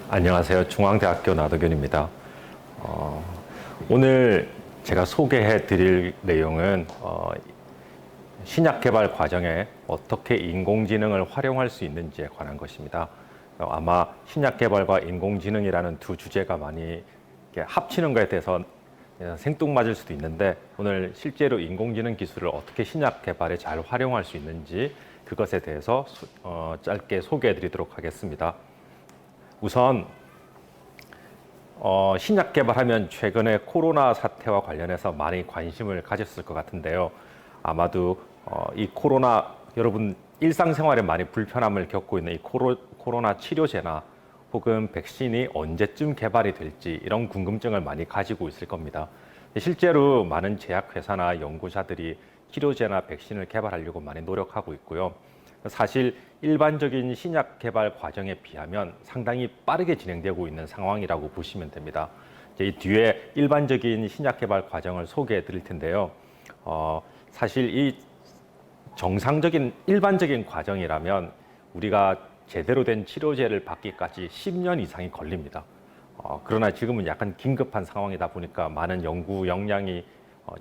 안녕하세요. 중앙대학교 나도균입니다. 오늘 제가 소개해 드릴 내용은 신약 개발 과정에 어떻게 인공지능을 활용할 수 있는지에 관한 것입니다. 아마 신약 개발과 인공지능이라는 두 주제가 많이 합치는 것에 대해서 생뚱맞을 수도 있는데, 오늘 실제로 인공지능 기술을 어떻게 신약 개발에 잘 활용할 수 있는지 그것에 대해서 짧게 소개해 드리도록 하겠습니다. 우선 신약 개발하면 최근에 코로나 사태와 관련해서 많이 관심을 가졌을 것 같은데요. 아마도 이 코로나, 여러분 일상생활에 많이 불편함을 겪고 있는 이 코로나 치료제나 혹은 백신이 언제쯤 개발이 될지 이런 궁금증을 많이 가지고 있을 겁니다. 실제로 많은 제약회사나 연구자들이 치료제나 백신을 개발하려고 많이 노력하고 있고요. 사실 일반적인 신약 개발 과정에 비하면 상당히 빠르게 진행되고 있는 상황이라고 보시면 됩니다. 이 뒤에 일반적인 신약 개발 과정을 소개해 드릴 텐데요. 사실 이 정상적인 일반적인 과정이라면 우리가 제대로 된 치료제를 받기까지 10년 이상이 걸립니다. 그러나 지금은 약간 긴급한 상황이다 보니까 많은 연구 역량이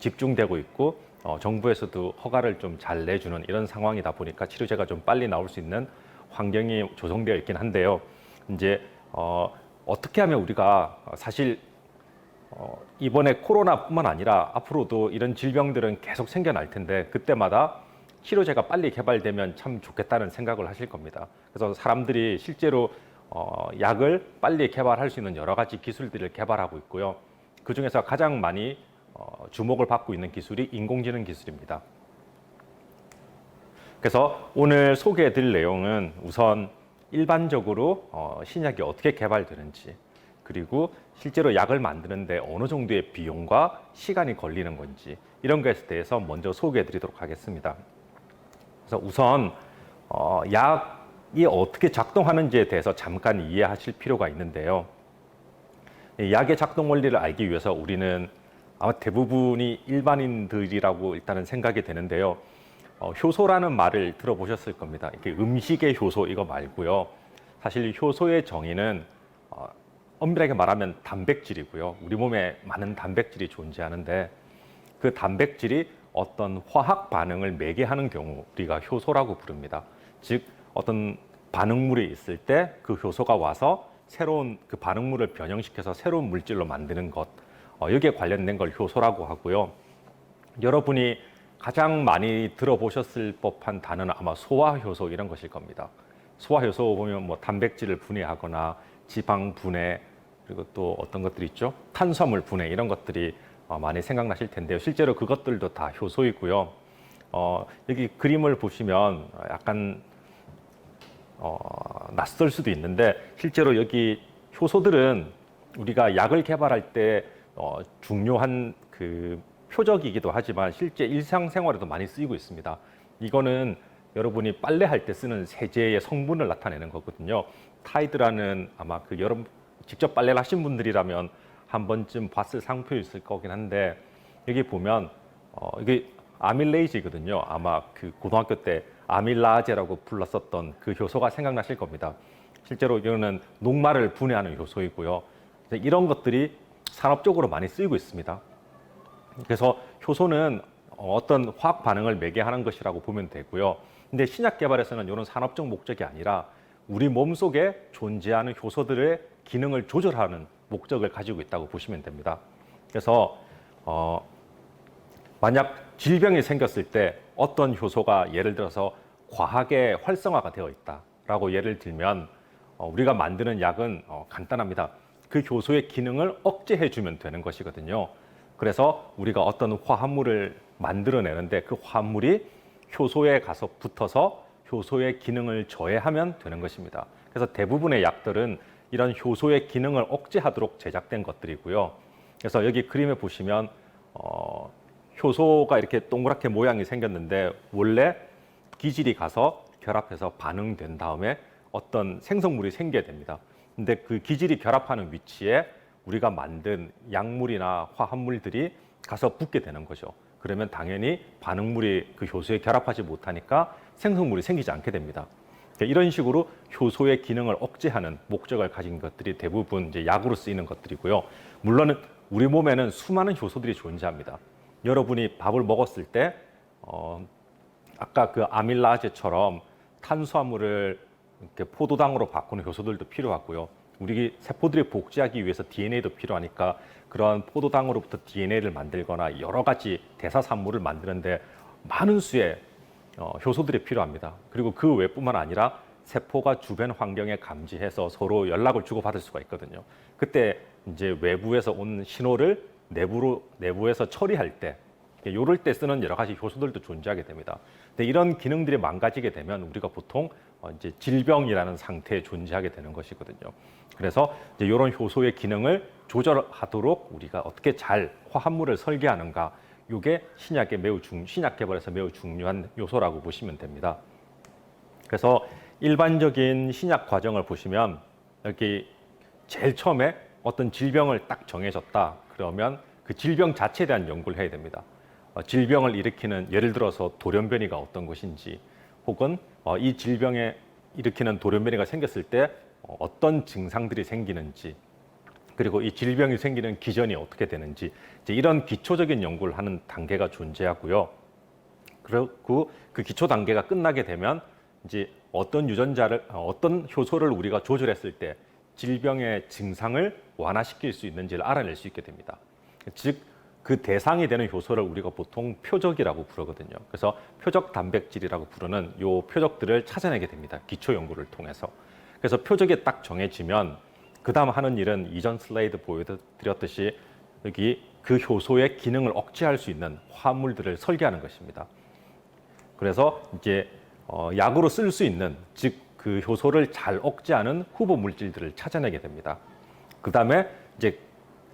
집중되고 있고, 정부에서도 허가를 좀 잘 내주는 이런 상황이다 보니까 치료제가 좀 빨리 나올 수 있는 환경이 조성되어 있긴 한데요. 이제 어떻게 하면 우리가 사실 이번에 코로나뿐만 아니라 앞으로도 이런 질병들은 계속 생겨날 텐데, 그때마다 치료제가 빨리 개발되면 참 좋겠다는 생각을 하실 겁니다. 그래서 사람들이 실제로 약을 빨리 개발할 수 있는 여러 가지 기술들을 개발하고 있고요. 그 중에서 가장 많이 주목을 받고 있는 기술이 인공지능 기술입니다. 그래서 오늘 소개해 드릴 내용은 우선 일반적으로 신약이 어떻게 개발되는지, 그리고 실제로 약을 만드는데 어느 정도의 비용과 시간이 걸리는 건지, 이런 것에 대해서 먼저 소개해 드리도록 하겠습니다. 그래서 우선 약이 어떻게 작동하는지에 대해서 잠깐 이해하실 필요가 있는데요. 약의 작동 원리를 알기 위해서 우리는 아마 대부분이 일반인들이라고 일단은 생각이 되는데요. 효소라는 말을 들어보셨을 겁니다. 이렇게 음식의 효소 이거 말고요. 사실 효소의 정의는 엄밀하게 말하면 단백질이고요. 우리 몸에 많은 단백질이 존재하는데, 그 단백질이 어떤 화학 반응을 매개하는 경우 우리가 효소라고 부릅니다. 즉 어떤 반응물이 있을 때 그 효소가 와서 새로운 그 반응물을 변형시켜서 새로운 물질로 만드는 것, 여기에 관련된 걸 효소라고 하고요. 여러분이 가장 많이 들어보셨을 법한 단어는 아마 소화효소 이런 것일 겁니다. 소화효소 보면 뭐 단백질을 분해하거나 지방 분해, 그리고 또 어떤 것들이 있죠? 탄수화물 분해, 이런 것들이 많이 생각나실 텐데요. 실제로 그것들도 다 효소이고요. 여기 그림을 보시면 약간 낯설 수도 있는데, 실제로 여기 효소들은 우리가 약을 개발할 때 중요한 그 표적이기도 하지만 실제 일상생활에도 많이 쓰이고 있습니다. 이거는 여러분이 빨래할 때 쓰는 세제의 성분을 나타내는 거거든요. 타이드라는, 아마 그 여러분 직접 빨래를 하신 분들이라면 한 번쯤 봤을 상표 있을 거긴 한데, 여기 보면 이게 아밀레이즈거든요. 아마 그 고등학교 때 아밀라제라고 불렀었던 그 효소가 생각나실 겁니다. 실제로 이거는 녹말을 분해하는 효소이고요. 이런 것들이 산업적으로 많이 쓰이고 있습니다. 그래서 효소는 어떤 화학 반응을 매개하는 것이라고 보면 되고요. 근데 신약 개발에서는 이런 산업적 목적이 아니라 우리 몸속에 존재하는 효소들의 기능을 조절하는 목적을 가지고 있다고 보시면 됩니다. 그래서 만약 질병이 생겼을 때 어떤 효소가 예를 들어서 과하게 활성화가 되어 있다라고 예를 들면, 우리가 만드는 약은 간단합니다. 그 효소의 기능을 억제해주면 되는 것이거든요. 그래서 우리가 어떤 화합물을 만들어내는데 그 화합물이 효소에 가서 붙어서 효소의 기능을 저해하면 되는 것입니다. 그래서 대부분의 약들은 이런 효소의 기능을 억제하도록 제작된 것들이고요. 그래서 여기 그림에 보시면 효소가 이렇게 동그랗게 모양이 생겼는데, 원래 기질이 가서 결합해서 반응된 다음에 어떤 생성물이 생겨야 됩니다. 근데 그 기질이 결합하는 위치에 우리가 만든 약물이나 화합물들이 가서 붙게 되는 거죠. 그러면 당연히 반응물이 그 효소에 결합하지 못하니까 생성물이 생기지 않게 됩니다. 그러니까 이런 식으로 효소의 기능을 억제하는 목적을 가진 것들이 대부분 이제 약으로 쓰이는 것들이고요. 물론 우리 몸에는 수많은 효소들이 존재합니다. 여러분이 밥을 먹었을 때 아까 그 아밀라제처럼 탄수화물을 이렇게 포도당으로 바꾸는 효소들도 필요하고요. 우리 세포들이 복제하기 위해서 DNA도 필요하니까 그런 포도당으로부터 DNA를 만들거나 여러 가지 대사산물을 만드는데 많은 수의 효소들이 필요합니다. 그리고 그 외뿐만 아니라 세포가 주변 환경에 감지해서 서로 연락을 주고받을 수가 있거든요. 그때 이제 외부에서 온 신호를 내부에서 처리할 때, 요럴 때 쓰는 여러 가지 효소들도 존재하게 됩니다. 근데 이런 기능들이 망가지게 되면 우리가 보통 이제 질병이라는 상태에 존재하게 되는 것이거든요. 그래서 이제 이런 효소의 기능을 조절하도록 우리가 어떻게 잘 화합물을 설계하는가, 이게 신약 개발에서 매우 중요한 요소라고 보시면 됩니다. 그래서 일반적인 신약 과정을 보시면 여기 제일 처음에 어떤 질병을 딱 정해졌다 그러면 그 질병 자체에 대한 연구를 해야 됩니다. 질병을 일으키는 예를 들어서 돌연변이가 어떤 것인지, 혹은 이 질병에 일으키는 돌연변이가 생겼을 때 어떤 증상들이 생기는지, 그리고 이 질병이 생기는 기전이 어떻게 되는지, 이제 이런 기초적인 연구를 하는 단계가 존재하고요. 그리고 그 기초 단계가 끝나게 되면 이제 어떤 효소를 우리가 조절했을 때 질병의 증상을 완화시킬 수 있는지를 알아낼 수 있게 됩니다. 즉, 그 대상이 되는 효소를 우리가 보통 표적이라고 부르거든요. 그래서 표적 단백질이라고 부르는 요 표적들을 찾아내게 됩니다. 기초 연구를 통해서. 그래서 표적이 딱 정해지면 그 다음 하는 일은 이전 슬라이드 보여드렸듯이 여기 그 효소의 기능을 억제할 수 있는 화합물들을 설계하는 것입니다. 그래서 이제 약으로 쓸 수 있는, 즉 그 효소를 잘 억제하는 후보 물질들을 찾아내게 됩니다. 그 다음에 이제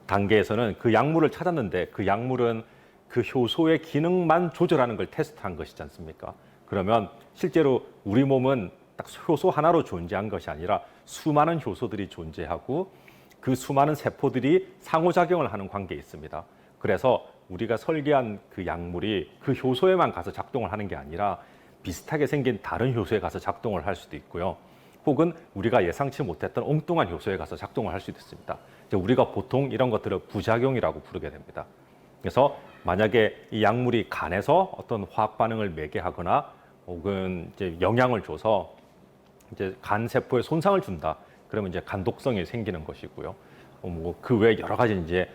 단계에서는 그 약물을 찾았는데 그 약물은 그 효소의 기능만 조절하는 걸 테스트한 것이지 않습니까? 그러면 실제로 우리 몸은 딱 효소 하나로 존재한 것이 아니라 수많은 효소들이 존재하고 그 수많은 세포들이 상호작용을 하는 관계에 있습니다. 그래서 우리가 설계한 그 약물이 그 효소에만 가서 작동을 하는 게 아니라 비슷하게 생긴 다른 효소에 가서 작동을 할 수도 있고요. 혹은 우리가 예상치 못했던 엉뚱한 효소에 가서 작동을 할 수도 있습니다. 우리가 보통 이런 것들을 부작용이라고 부르게 됩니다. 그래서 만약에 이 약물이 간에서 어떤 화학 반응을 매개하거나 혹은 이제 영향을 줘서 이제 간 세포에 손상을 준다. 그러면 이제 간독성이 생기는 것이고요. 뭐 그 외에 여러 가지 이제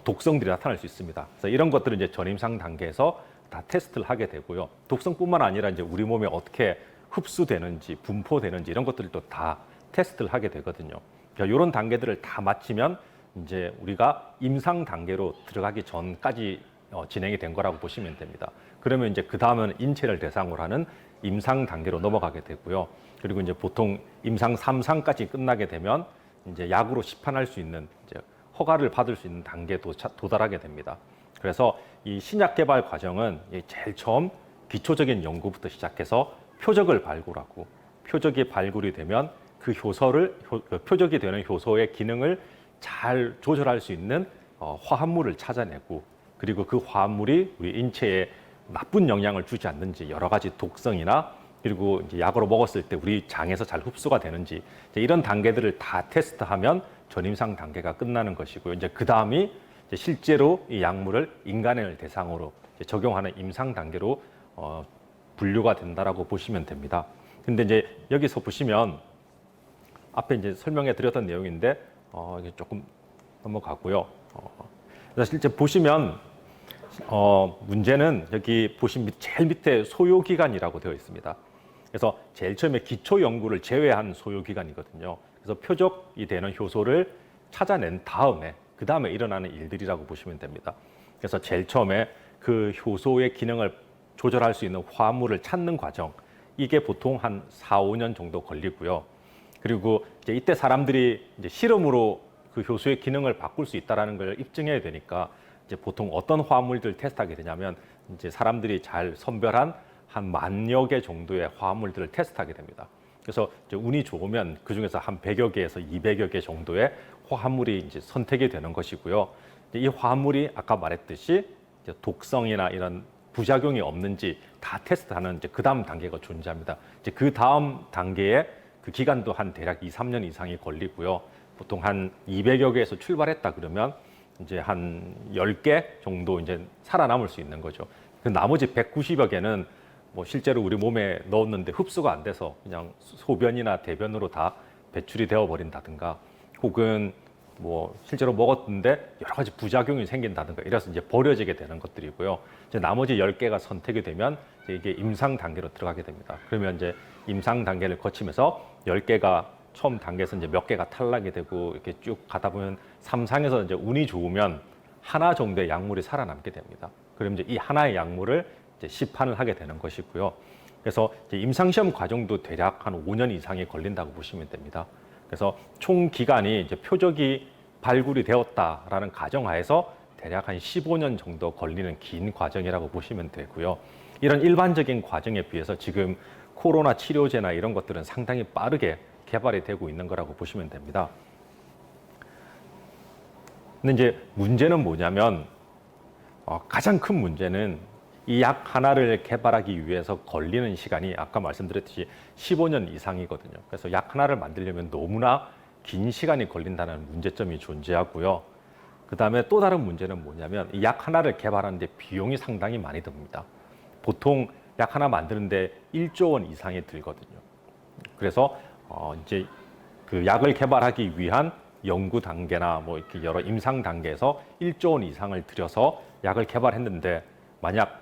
독성들이 나타날 수 있습니다. 그래서 이런 것들은 이제 전임상 단계에서 다 테스트를 하게 되고요. 독성뿐만 아니라 이제 우리 몸에 어떻게 흡수되는지, 분포되는지 이런 것들도 다 테스트를 하게 되거든요. 그러니까 이런 단계들을 다 마치면 이제 우리가 임상 단계로 들어가기 전까지 진행이 된 거라고 보시면 됩니다. 그러면 이제 그 다음은 인체를 대상으로 하는 임상 단계로 넘어가게 되고요. 그리고 이제 보통 임상 3상까지 끝나게 되면 이제 약으로 시판할 수 있는, 이제 허가를 받을 수 있는 단계에 도달하게 됩니다. 그래서 이 신약 개발 과정은 제일 처음 기초적인 연구부터 시작해서 표적을 발굴하고, 표적이 발굴이 되면 그 표적이 되는 효소의 기능을 잘 조절할 수 있는 화합물을 찾아내고, 그리고 그 화합물이 우리 인체에 나쁜 영향을 주지 않는지, 여러 가지 독성이나 그리고 이제 약으로 먹었을 때 우리 장에서 잘 흡수가 되는지, 이런 단계들을 다 테스트하면 전임상 단계가 끝나는 것이고요. 이제 그 다음이 실제로 이 약물을 인간을 대상으로 적용하는 임상 단계로 분류가 된다라고 보시면 됩니다. 근데 이제 여기서 보시면 앞에 이제 설명해 드렸던 내용인데 이게 조금 넘어가고요. 그래서 실제 보시면 문제는 여기 보시면 제일 밑에 소요기간이라고 되어 있습니다. 그래서 제일 처음에 기초 연구를 제외한 소요기간이거든요. 그래서 표적이 되는 효소를 찾아낸 다음에 그 다음에 일어나는 일들이라고 보시면 됩니다. 그래서 제일 처음에 그 효소의 기능을 조절할 수 있는 화합물을 찾는 과정, 이게 보통 한 4, 5년 정도 걸리고요. 그리고 이제 이때 사람들이 이제 실험으로 그 효소의 기능을 바꿀 수 있다라는 걸 입증해야 되니까 이제 보통 어떤 화합물들 테스트하게 되냐면 이제 사람들이 잘 선별한 한 10,000여 개 정도의 화합물들을 테스트하게 됩니다. 그래서 이제 운이 좋으면 그 중에서 한 100여 개에서 200여 개 정도의 화합물이 이제 선택이 되는 것이고요. 이 화합물이 아까 말했듯이 이제 독성이나 이런 부작용이 없는지 다 테스트하는 이제 그 다음 단계가 존재합니다. 이제 그 다음 단계에 그 기간도 한 대략 2, 3년 이상이 걸리고요. 보통 한 200여 개에서 출발했다 그러면 이제 한 10개 정도 이제 살아남을 수 있는 거죠. 그 나머지 190여 개는 뭐 실제로 우리 몸에 넣었는데 흡수가 안 돼서 그냥 소변이나 대변으로 다 배출이 되어 버린다든가, 혹은 뭐 실제로 먹었는데 여러 가지 부작용이 생긴다든가 이래서 이제 버려지게 되는 것들이고요. 이제 나머지 10개가 선택이 되면 이게 임상 단계로 들어가게 됩니다. 그러면 이제 임상 단계를 거치면서 10개가 처음 단계에서 이제 몇 개가 탈락이 되고 이렇게 쭉 가다 보면 삼상에서 이제 운이 좋으면 하나 정도의 약물이 살아남게 됩니다. 그럼 이제 이 하나의 약물을 이제 시판을 하게 되는 것이고요. 그래서 이제 임상시험 과정도 대략 한 5년 이상이 걸린다고 보시면 됩니다. 그래서 총 기간이 이제 표적이 발굴이 되었다라는 가정하에서 대략 한 15년 정도 걸리는 긴 과정이라고 보시면 되고요. 이런 일반적인 과정에 비해서 지금 코로나 치료제나 이런 것들은 상당히 빠르게 개발이 되고 있는 거라고 보시면 됩니다. 근데 이제 문제는 뭐냐면 가장 큰 문제는 이 약 하나를 개발하기 위해서 걸리는 시간이 아까 말씀드렸듯이 15년 이상이거든요. 그래서 약 하나를 만들려면 너무나 긴 시간이 걸린다는 문제점이 존재하고요. 그 다음에 또 다른 문제는 뭐냐면 이 약 하나를 개발하는데 비용이 상당히 많이 듭니다. 보통 약 하나 만드는데 1조 원 이상이 들거든요. 그래서 이제 그 약을 개발하기 위한 연구 단계나 뭐 이렇게 여러 임상 단계에서 1조 원 이상을 들여서 약을 개발했는데 만약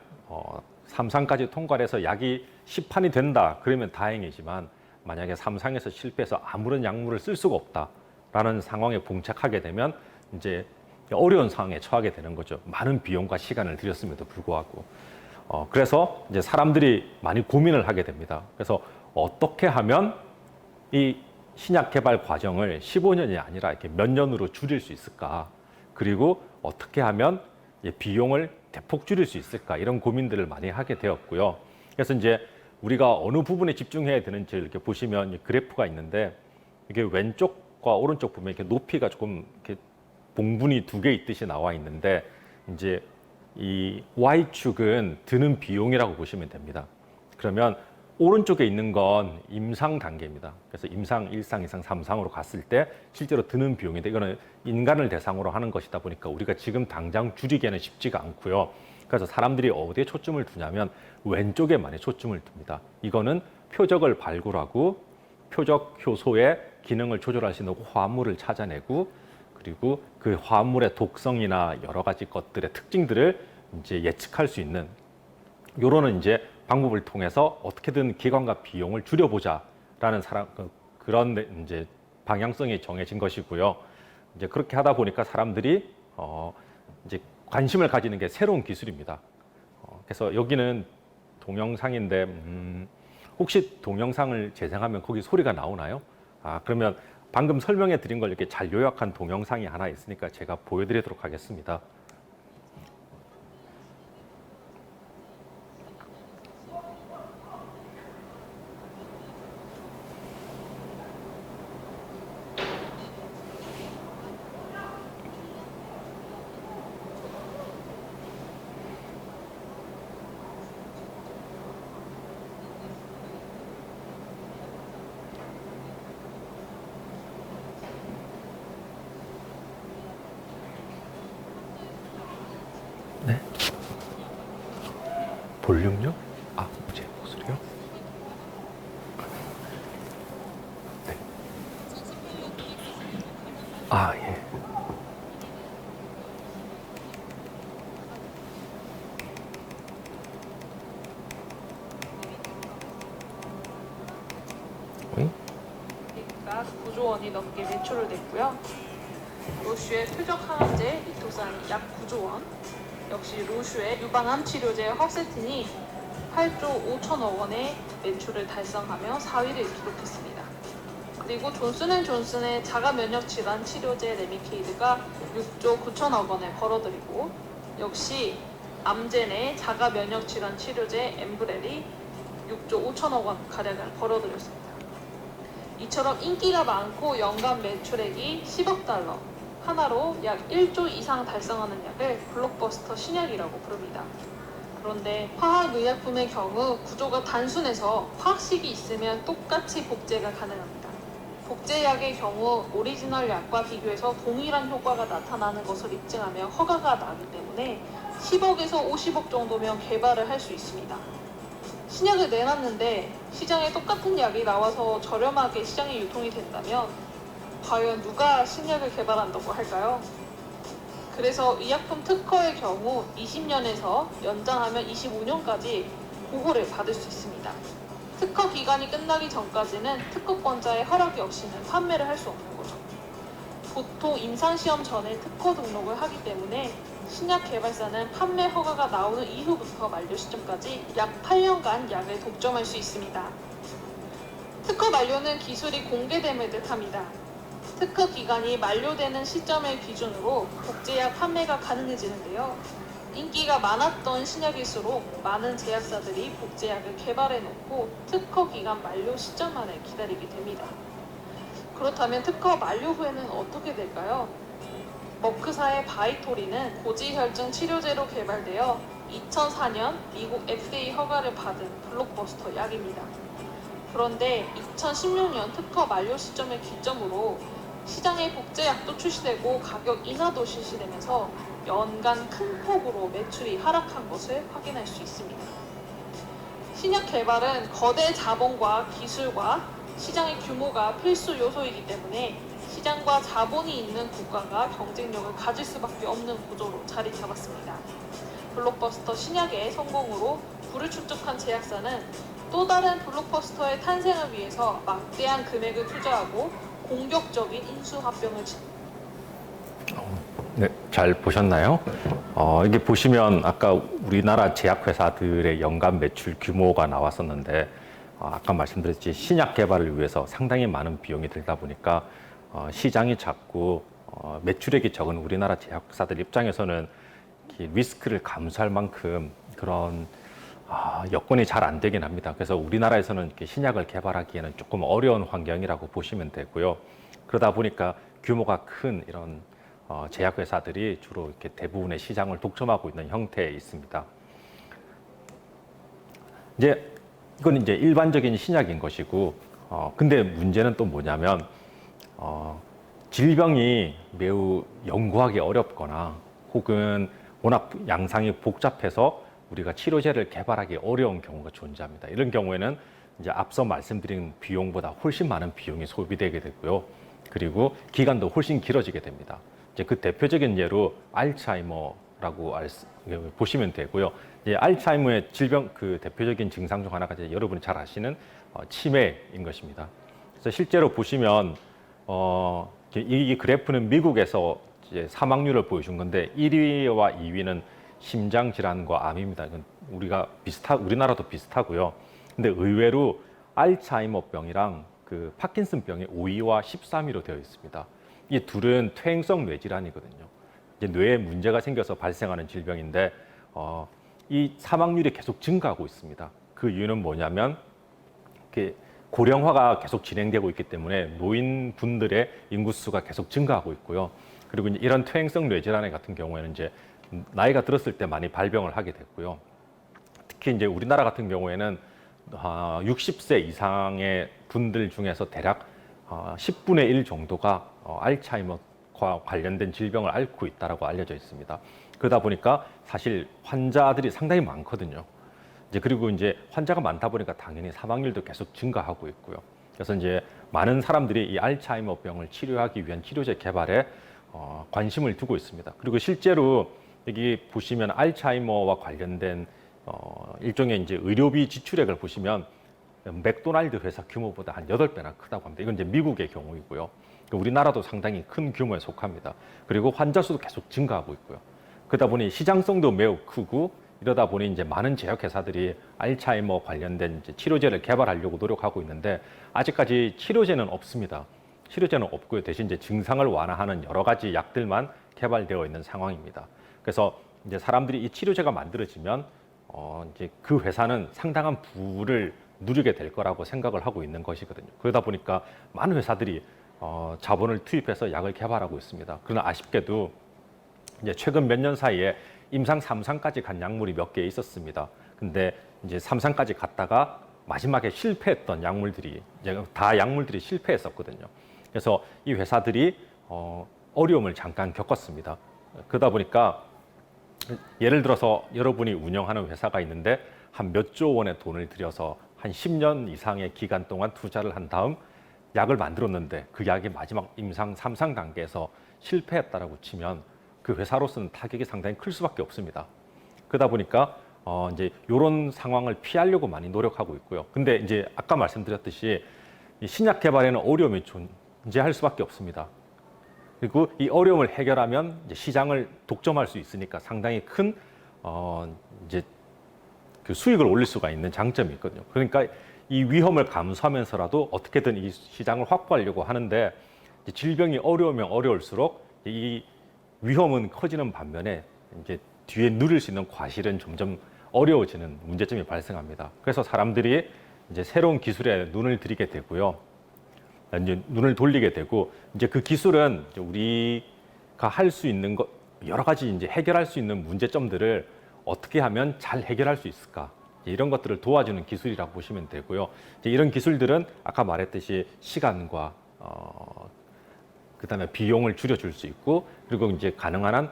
3상까지 통과를 해서 약이 시판이 된다 그러면 다행이지만, 만약에 3상에서 실패해서 아무런 약물을 쓸 수가 없다라는 상황에 봉착하게 되면 이제 어려운 상황에 처하게 되는 거죠. 많은 비용과 시간을 들였음에도 불구하고. 그래서 이제 사람들이 많이 고민을 하게 됩니다. 그래서 어떻게 하면 이 신약 개발 과정을 15년이 아니라 이렇게 몇 년으로 줄일 수 있을까? 그리고 어떻게 하면 비용을 대폭 줄일 수 있을까? 이런 고민들을 많이 하게 되었고요. 그래서 이제 우리가 어느 부분에 집중해야 되는지 이렇게 보시면 그래프가 있는데, 이게 왼쪽과 오른쪽 보면 이렇게 높이가 조금 이렇게 봉분이 2개 있듯이 나와 있는데, 이제 이 Y축은 드는 비용이라고 보시면 됩니다. 그러면 오른쪽에 있는 건 임상 단계입니다. 그래서 임상 1상, 2상, 3상으로 갔을 때 실제로 드는 비용인데, 이거는 인간을 대상으로 하는 것이다 보니까 우리가 지금 당장 줄이기에는 쉽지가 않고요. 그래서 사람들이 어디에 초점을 두냐면 왼쪽에 많이 초점을 둡니다. 이거는 표적을 발굴하고 표적 효소의 기능을 조절할 수 있는 화합물을 찾아내고, 그리고 그 화합물의 독성이나 여러 가지 것들의 특징들을 이제 예측할 수 있는 요런 이제 방법을 통해서 어떻게든 기간과 비용을 줄여보자라는 그런 이제 방향성이 정해진 것이고요. 이제 그렇게 하다 보니까 사람들이 이제 관심을 가지는 게 새로운 기술입니다. 그래서 여기는 동영상인데 혹시 동영상을 재생하면 거기 소리가 나오나요? 그러면 방금 설명해 드린 걸 이렇게 잘 요약한 동영상이 하나 있으니까 제가 보여드리도록 하겠습니다. 네. 볼륨요? 제 목소리요? 네. 예. 가 9조 원이 넘게 매출을 냈고요. 로슈의 표적 항암제 리토산 약 9조 원, 역시 로슈의 유방암 치료제 허세틴이 8조 5천억 원의 매출을 달성하며 4위를 기록했습니다. 그리고 존슨앤존슨의 자가 면역 질환 치료제 레미케이드가 6조 9천억 원을 벌어들이고, 역시 암젠의 자가 면역 질환 치료제 엠브렐이 6조 5천억 원 가량을 벌어들였습니다. 이처럼 인기가 많고 연간 매출액이 10억 달러, 하나로 약 1조 이상 달성하는 약을 블록버스터 신약이라고 부릅니다. 그런데 화학의약품의 경우 구조가 단순해서 화학식이 있으면 똑같이 복제가 가능합니다. 복제약의 경우 오리지널 약과 비교해서 동일한 효과가 나타나는 것을 입증하며 허가가 나기 때문에 10억에서 50억 정도면 개발을 할 수 있습니다. 신약을 내놨는데 시장에 똑같은 약이 나와서 저렴하게 시장에 유통이 된다면 과연 누가 신약을 개발한다고 할까요? 그래서 의약품 특허의 경우 20년에서 연장하면 25년까지 보호를 받을 수 있습니다. 특허 기간이 끝나기 전까지는 특허권자의 허락이 없이는 판매를 할 수 없는 거죠. 보통 임상시험 전에 특허 등록을 하기 때문에 신약 개발사는 판매 허가가 나오는 이후부터 만료 시점까지 약 8년간 약을 독점할 수 있습니다. 특허 만료는 기술이 공개됨을 뜻합니다. 특허 기간이 만료되는 시점을 기준으로 복제약 판매가 가능해지는데요. 인기가 많았던 신약일수록 많은 제약사들이 복제약을 개발해놓고 특허 기간 만료 시점만을 기다리게 됩니다. 그렇다면 특허 만료 후에는 어떻게 될까요? 머크사의 바이토리는 고지혈증 치료제로 개발되어 2004년 미국 FDA 허가를 받은 블록버스터 약입니다. 그런데 2016년 특허 만료 시점을 기점으로 시장에 복제약도 출시되고 가격 인하도 실시되면서 연간 큰 폭으로 매출이 하락한 것을 확인할 수 있습니다. 신약 개발은 거대 자본과 기술과 시장의 규모가 필수 요소이기 때문에 시장과 자본이 있는 국가가 경쟁력을 가질 수밖에 없는 구조로 자리 잡았습니다. 블록버스터 신약의 성공으로 부를 축적한 제약사는 또 다른 블록버스터의 탄생을 위해서 막대한 금액을 투자하고 공격적인 인수합병을 네, 잘 보셨나요? 이게 보시면 아까 우리나라 제약회사들의 연간 매출 규모가 나왔었는데 아까 말씀드렸듯이 신약 개발을 위해서 상당히 많은 비용이 들다 보니까 시장이 작고 매출액이 적은 우리나라 제약사들 입장에서는 리스크를 감수할 만큼 그런 여건이 잘 안 되긴 합니다. 그래서 우리나라에서는 이렇게 신약을 개발하기에는 조금 어려운 환경이라고 보시면 되고요. 그러다 보니까 규모가 큰 이런 제약회사들이 주로 이렇게 대부분의 시장을 독점하고 있는 형태에 있습니다. 이건 이제 일반적인 신약인 것이고, 근데 문제는 또 뭐냐면 질병이 매우 연구하기 어렵거나 혹은 워낙 양상이 복잡해서 우리가 치료제를 개발하기 어려운 경우가 존재합니다. 이런 경우에는 이제 앞서 말씀드린 비용보다 훨씬 많은 비용이 소비되게 되고요. 그리고 기간도 훨씬 길어지게 됩니다. 이제 그 대표적인 예로 알츠하이머라고 보시면 되고요. 이제 알츠하이머의 질병 그 대표적인 증상 중 하나가 이제 여러분이 잘 아시는 치매인 것입니다. 그래서 실제로 보시면 이 그래프는 미국에서 이제 사망률을 보여준 건데 1위와 2위는 심장 질환과 암입니다. 이건 우리나라도 비슷하고요. 근데 의외로 알츠하이머병이랑 그 파킨슨병이 5위와 13위로 되어 있습니다. 이 둘은 퇴행성 뇌질환이거든요. 이제 뇌에 문제가 생겨서 발생하는 질병인데 이 사망률이 계속 증가하고 있습니다. 그 이유는 뭐냐면 고령화가 계속 진행되고 있기 때문에 노인분들의 인구수가 계속 증가하고 있고요. 그리고 이제 이런 퇴행성 뇌질환 같은 경우에는 이제 나이가 들었을 때 많이 발병을 하게 됐고요. 특히 이제 우리나라 같은 경우에는 60세 이상의 분들 중에서 대략 10분의 1 정도가 알츠하이머와 관련된 질병을 앓고 있다고 알려져 있습니다. 그러다 보니까 사실 환자들이 상당히 많거든요. 그리고 이제 환자가 많다 보니까 당연히 사망률도 계속 증가하고 있고요. 그래서 이제 많은 사람들이 이 알츠하이머병을 치료하기 위한 치료제 개발에 관심을 두고 있습니다. 그리고 실제로 여기 보시면 알츠하이머와 관련된 일종의 이제 의료비 지출액을 보시면 맥도날드 회사 규모보다 한 8배나 크다고 합니다. 이건 이제 미국의 경우이고요. 우리나라도 상당히 큰 규모에 속합니다. 그리고 환자 수도 계속 증가하고 있고요. 그러다 보니 시장성도 매우 크고 이러다 보니 이제 많은 제약회사들이 알츠하이머 관련된 이제 치료제를 개발하려고 노력하고 있는데 아직까지 치료제는 없습니다. 치료제는 없고요. 대신 이제 증상을 완화하는 여러 가지 약들만 개발되어 있는 상황입니다. 그래서 이제 사람들이 이 치료제가 만들어지면 이제 그 회사는 상당한 부를 누리게 될 거라고 생각을 하고 있는 것이거든요. 그러다 보니까 많은 회사들이 자본을 투입해서 약을 개발하고 있습니다. 그러나 아쉽게도 이제 최근 몇 년 사이에 임상 3상까지 간 약물이 몇 개 있었습니다. 근데 이제 3상까지 갔다가 마지막에 실패했던 약물들이 이제 다 약물들이 실패했었거든요. 그래서 이 회사들이 어려움을 잠깐 겪었습니다. 그러다 보니까 예를 들어서 여러분이 운영하는 회사가 있는데 한 몇 조 원의 돈을 들여서 한 10년 이상의 기간 동안 투자를 한 다음 약을 만들었는데 그 약이 마지막 임상 3상 단계에서 실패했다라고 치면 그 회사로서는 타격이 상당히 클 수밖에 없습니다. 그러다 보니까 이제 이런 상황을 피하려고 많이 노력하고 있고요. 근데 이제 아까 말씀드렸듯이 이 신약 개발에는 어려움이 존재할 수밖에 없습니다. 그리고 이 어려움을 해결하면 이제 시장을 독점할 수 있으니까 상당히 큰 이제 그 수익을 올릴 수가 있는 장점이 있거든요. 그러니까 이 위험을 감수하면서라도 어떻게든 이 시장을 확보하려고 하는데 질병이 어려우면 어려울수록 이 위험은 커지는 반면에 이제 뒤에 누릴 수 있는 과실은 점점 어려워지는 문제점이 발생합니다. 그래서 사람들이 이제 새로운 기술에 눈을 들이게 되고요. 이제 눈을 돌리게 되고 이제 그 기술은 이제 우리가 할 수 있는 것 여러 가지 이제 해결할 수 있는 문제점들을 어떻게 하면 잘 해결할 수 있을까? 이런 것들을 도와주는 기술이라고 보시면 되고요. 이제 이런 기술들은 아까 말했듯이 시간과 그다음에 비용을 줄여줄 수 있고 그리고 이제 가능한 한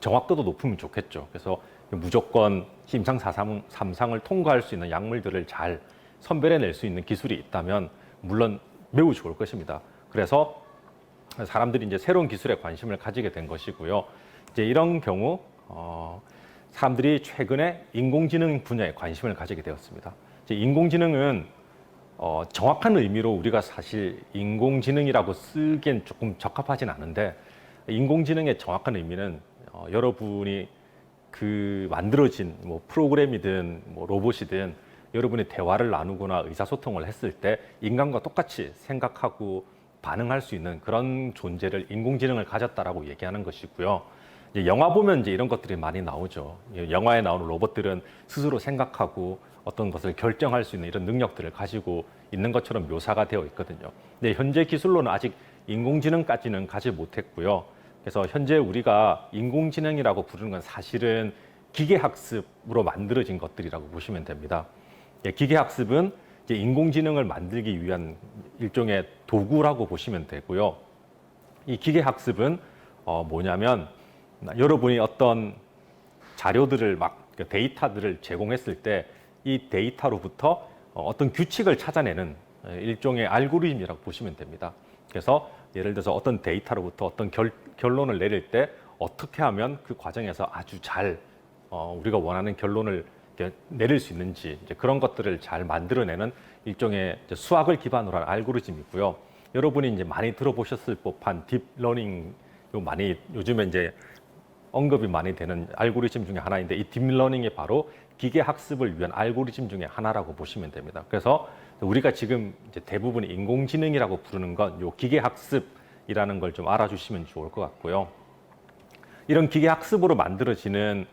정확도도 높으면 좋겠죠. 그래서 무조건 임상 3상을 통과할 수 있는 약물들을 잘 선별해낼 수 있는 기술이 있다면 물론 매우 좋을 것입니다. 그래서 사람들이 이제 새로운 기술에 관심을 가지게 된 것이고요. 이제 이런 경우 사람들이 최근에 인공지능 분야에 관심을 가지게 되었습니다. 이제 인공지능은 정확한 의미로 우리가 사실 인공지능이라고 쓰기엔 조금 적합하진 않은데 인공지능의 정확한 의미는 여러분이 그 만들어진 뭐 프로그램이든 뭐 로봇이든 여러분이 대화를 나누거나 의사소통을 했을 때 인간과 똑같이 생각하고 반응할 수 있는 그런 존재를 인공지능을 가졌다라고 얘기하는 것이고요. 이제 영화 보면 이제 이런 것들이 많이 나오죠. 영화에 나오는 로봇들은 스스로 생각하고 어떤 것을 결정할 수 있는 이런 능력들을 가지고 있는 것처럼 묘사가 되어 있거든요. 근데 현재 기술로는 아직 인공지능까지는 가지 못했고요. 그래서 현재 우리가 인공지능이라고 부르는 건 사실은 기계학습으로 만들어진 것들이라고 보시면 됩니다. 기계학습은 이제 인공지능을 만들기 위한 일종의 도구라고 보시면 되고요. 이 기계학습은 뭐냐면 여러분이 어떤 자료들을 데이터들을 제공했을 때 이 데이터로부터 어떤 규칙을 찾아내는 일종의 알고리즘이라고 보시면 됩니다. 그래서 예를 들어서 어떤 데이터로부터 어떤 결론을 내릴 때 어떻게 하면 그 과정에서 아주 잘 우리가 원하는 결론을 내릴 수 있는지 이제 그런 것들을 잘 만들어내는 일종의 수학을 기반으로 한 알고리즘이고요. 여러분이 이제 많이 들어보셨을 법한 딥러닝 많이 요즘에 이제 언급이 많이 되는 알고리즘 중에 하나인데 이 딥러닝이 바로 기계 학습을 위한 알고리즘 중에 하나라고 보시면 됩니다. 그래서 우리가 지금 이제 대부분 인공지능이라고 부르는 건 요 기계 학습이라는 걸 좀 알아주시면 좋을 것 같고요. 이런 기계 학습으로 만들어지는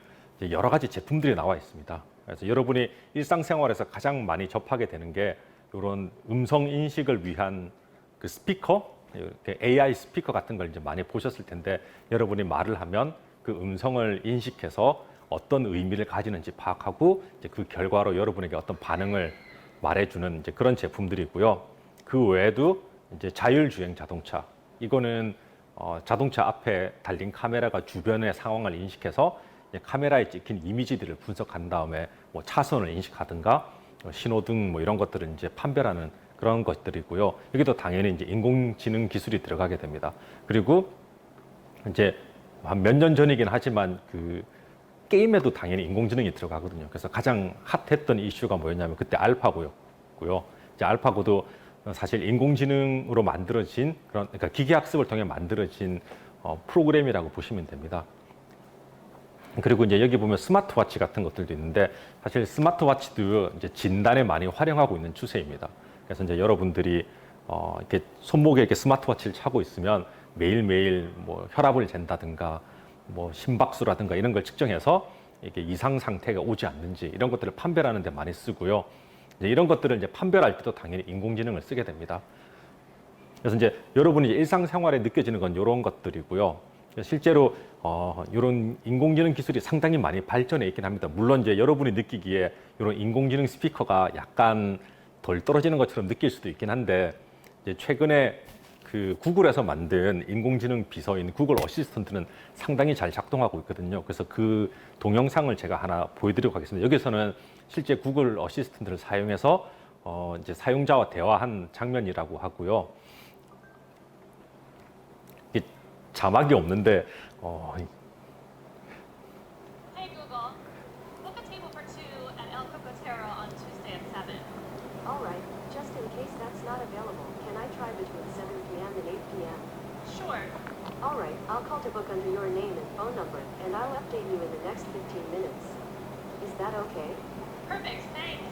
여러 가지 제품들이 나와 있습니다. 그래서 여러분이 일상생활에서 가장 많이 접하게 되는 게 이런 음성 인식을 위한 그 스피커, 이렇게 AI 스피커 같은 걸 이제 많이 보셨을 텐데 여러분이 말을 하면 그 음성을 인식해서 어떤 의미를 가지는지 파악하고 이제 그 결과로 여러분에게 어떤 반응을 말해주는 이제 그런 제품들이고요. 그 외에도 이제 자율주행 자동차, 이거는 자동차 앞에 달린 카메라가 주변의 상황을 인식해서 카메라에 찍힌 이미지들을 분석한 다음에 뭐 차선을 인식하든가 신호등 뭐 이런 것들을 이제 판별하는 그런 것들이고요. 여기도 당연히 이제 인공지능 기술이 들어가게 됩니다. 그리고 이제 한 몇 년 전이긴 하지만 그 게임에도 당연히 인공지능이 들어가거든요. 그래서 가장 핫했던 이슈가 뭐였냐면 그때 알파고였고요. 이제 알파고도 사실 인공지능으로 만들어진 그런 그러니까 기계학습을 통해 만들어진 프로그램이라고 보시면 됩니다. 그리고 이제 여기 보면 스마트워치 같은 것들도 있는데 사실 스마트워치도 이제 진단에 많이 활용하고 있는 추세입니다. 그래서 이제 여러분들이 이렇게 손목에 이렇게 스마트워치를 차고 있으면 매일매일 뭐 혈압을 잰다든가 뭐 심박수라든가 이런 걸 측정해서 이게 이상 상태가 오지 않는지 이런 것들을 판별하는 데 많이 쓰고요. 이제 이런 것들을 이제 판별할 때도 당연히 인공지능을 쓰게 됩니다. 그래서 이제 여러분이 일상생활에 느껴지는 건 이런 것들이고요. 실제로 이런 인공지능 기술이 상당히 많이 발전해 있긴 합니다. 물론 이제 여러분이 느끼기에 이런 인공지능 스피커가 약간 덜 떨어지는 것처럼 느낄 수도 있긴 한데 이제 최근에 그 구글에서 만든 인공지능 비서인 구글 어시스턴트는 상당히 잘 작동하고 있거든요. 그래서 그 동영상을 제가 하나 보여드리도록 하겠습니다. 여기서는 실제 구글 어시스턴트를 사용해서 이제 사용자와 대화한 장면이라고 하고요. 이게 자막이 없는데 Hey Google, book a table for two at El Cocotero on Tuesday at 7. All right, just in case that's not available, can I try between 7 p.m. and 8 p.m.? Sure. All right, I'll call to book under your name and phone number, and I'll update you in the next 15 minutes. Is that okay? Perfect, thanks.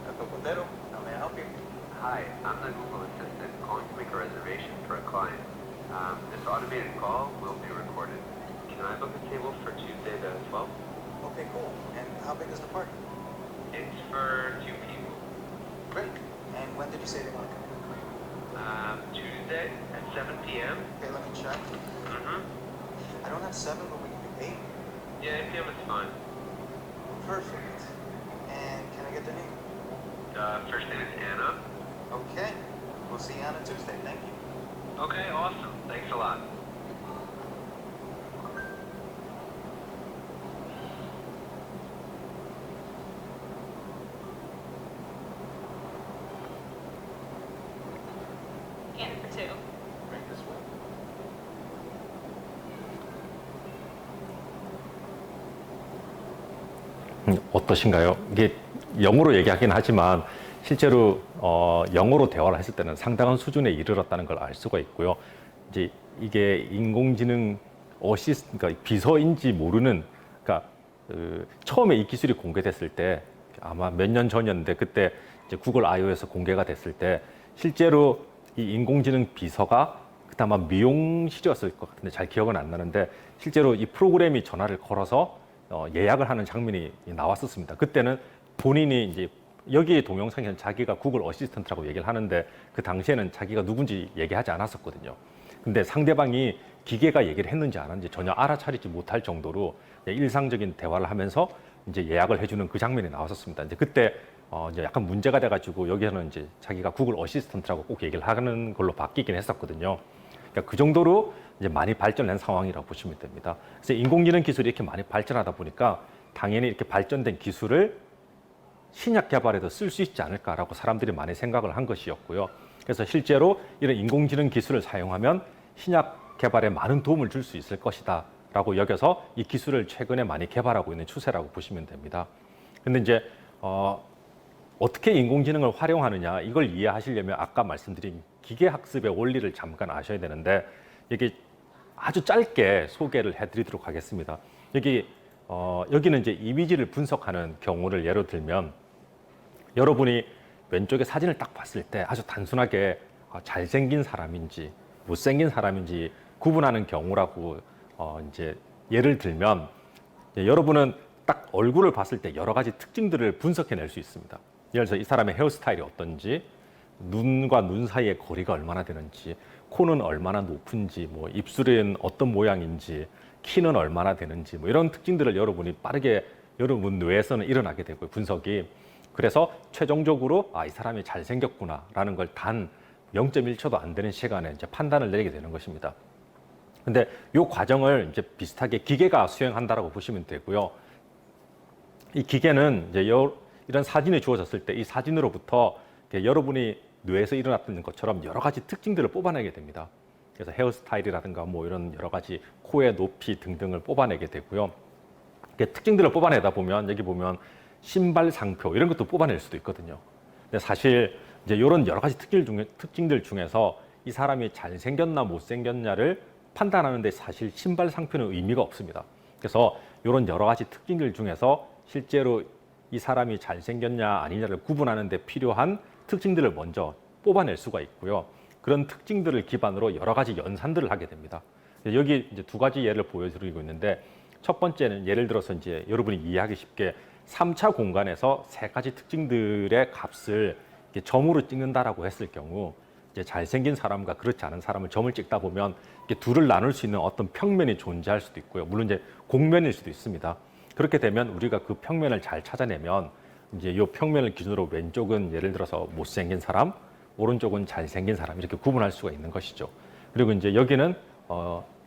Cocotero, how may I help you? Hi, I'm the Google Assistant calling to make a reservation for a client. This automated call will be recorded. Can I book a table for Tuesday the 12th? Okay, cool. And how big is the party? It's for 2 people. Great. And when did you say they want to come? Tuesday at 7 p.m. Okay, let me check. Mm-hmm. I don't have 7, but we can do 8. Yeah, 8 p.m. is fine. Perfect. And can I get their name? First name is Anna. Okay. We'll see you on a Tuesday. Thank you. Okay, awesome. Thanks a lot. And for two. Right this way. 어떠신가요? 이게 영어로 얘기하긴 하지만 실제로 영어로 대화를 했을 때는 상당한 수준에 이르렀다는 걸 알 수가 있고요. 이제 이게 인공지능 그러니까 비서인지 모르는, 그러니까 처음에 이 기술이 공개됐을 때 아마 몇 년 전이었는데 그때 이제 구글 iO에서 공개가 됐을 때 실제로 이 인공지능 비서가 그때 아마 미용실이었을 것 같은데 잘 기억은 안 나는데 실제로 이 프로그램이 전화를 걸어서 예약을 하는 장면이 나왔었습니다. 그때는 본인이 이제 여기 동영상에는 자기가 구글 어시스턴트라고 얘기를 하는데 그 당시에는 자기가 누군지 얘기하지 않았었거든요. 근데 상대방이 기계가 얘기를 했는지 안 했는지 전혀 알아차리지 못할 정도로 일상적인 대화를 하면서 이제 예약을 해주는 그 장면이 나왔었습니다. 이제 그때 이제 약간 문제가 돼가지고 여기서는 이제 자기가 구글 어시스턴트라고 꼭 얘기를 하는 걸로 바뀌긴 했었거든요. 그러니까 그 정도로 이제 많이 발전한 상황이라고 보시면 됩니다. 그래서 인공지능 기술이 이렇게 많이 발전하다 보니까 당연히 이렇게 발전된 기술을 신약 개발에도 쓸 수 있지 않을까라고 사람들이 많이 생각을 한 것이었고요. 그래서 실제로 이런 인공지능 기술을 사용하면 신약 개발에 많은 도움을 줄 수 있을 것이다 라고 여겨서 이 기술을 최근에 많이 개발하고 있는 추세라고 보시면 됩니다. 근데 이제 어떻게 인공지능을 활용하느냐 이걸 이해하시려면 아까 말씀드린 기계학습의 원리를 잠깐 아셔야 되는데 여기 아주 짧게 소개를 해드리도록 하겠습니다. 여기는 이제 이미지를 분석하는 경우를 예로 들면 여러분이 왼쪽에 사진을 딱 봤을 때 아주 단순하게 잘생긴 사람인지 못생긴 사람인지 구분하는 경우라고 이제 예를 들면 여러분은 딱 얼굴을 봤을 때 여러 가지 특징들을 분석해낼 수 있습니다. 예를 들어서 이 사람의 헤어스타일이 어떤지, 눈과 눈 사이의 거리가 얼마나 되는지, 코는 얼마나 높은지, 뭐 입술은 어떤 모양인지, 키는 얼마나 되는지, 뭐 이런 특징들을 여러분이 빠르게 여러분 뇌에서는 일어나게 되고요, 분석이. 그래서 최종적으로 이 사람이 잘생겼구나라는 걸 단 0.1초도 안 되는 시간에 이제 판단을 내리게 되는 것입니다. 근데 이 과정을 이제 비슷하게 기계가 수행한다라고 보시면 되고요. 이 기계는 이제 이런 사진이 주어졌을 때 이 사진으로부터 여러분이 뇌에서 일어났던 것처럼 여러 가지 특징들을 뽑아내게 됩니다. 그래서 헤어스타일이라든가 뭐 이런 여러 가지 코의 높이 등등을 뽑아내게 되고요. 특징들을 뽑아내다 보면 여기 보면 신발 상표 이런 것도 뽑아낼 수도 있거든요. 근데 사실 이제 이런 여러 가지 특징들 중에서 이 사람이 잘생겼나 못생겼냐를 판단하는데 사실 신발 상표는 의미가 없습니다. 그래서 이런 여러 가지 특징들 중에서 실제로 이 사람이 잘생겼냐 아니냐를 구분하는 데 필요한 특징들을 먼저 뽑아낼 수가 있고요. 그런 특징들을 기반으로 여러 가지 연산들을 하게 됩니다. 여기 이제 두 가지 예를 보여드리고 있는데 첫 번째는 예를 들어서 이제 여러분이 이해하기 쉽게 3차 공간에서 세 가지 특징들의 값을 점으로 찍는다라고 했을 경우 이제 잘생긴 사람과 그렇지 않은 사람을 점을 찍다 보면 이렇게 둘을 나눌 수 있는 어떤 평면이 존재할 수도 있고요. 물론 이제 곡면일 수도 있습니다. 그렇게 되면 우리가 그 평면을 잘 찾아내면 이제 이 평면을 기준으로 왼쪽은 예를 들어서 못생긴 사람, 오른쪽은 잘생긴 사람 이렇게 구분할 수가 있는 것이죠. 그리고 이제 여기는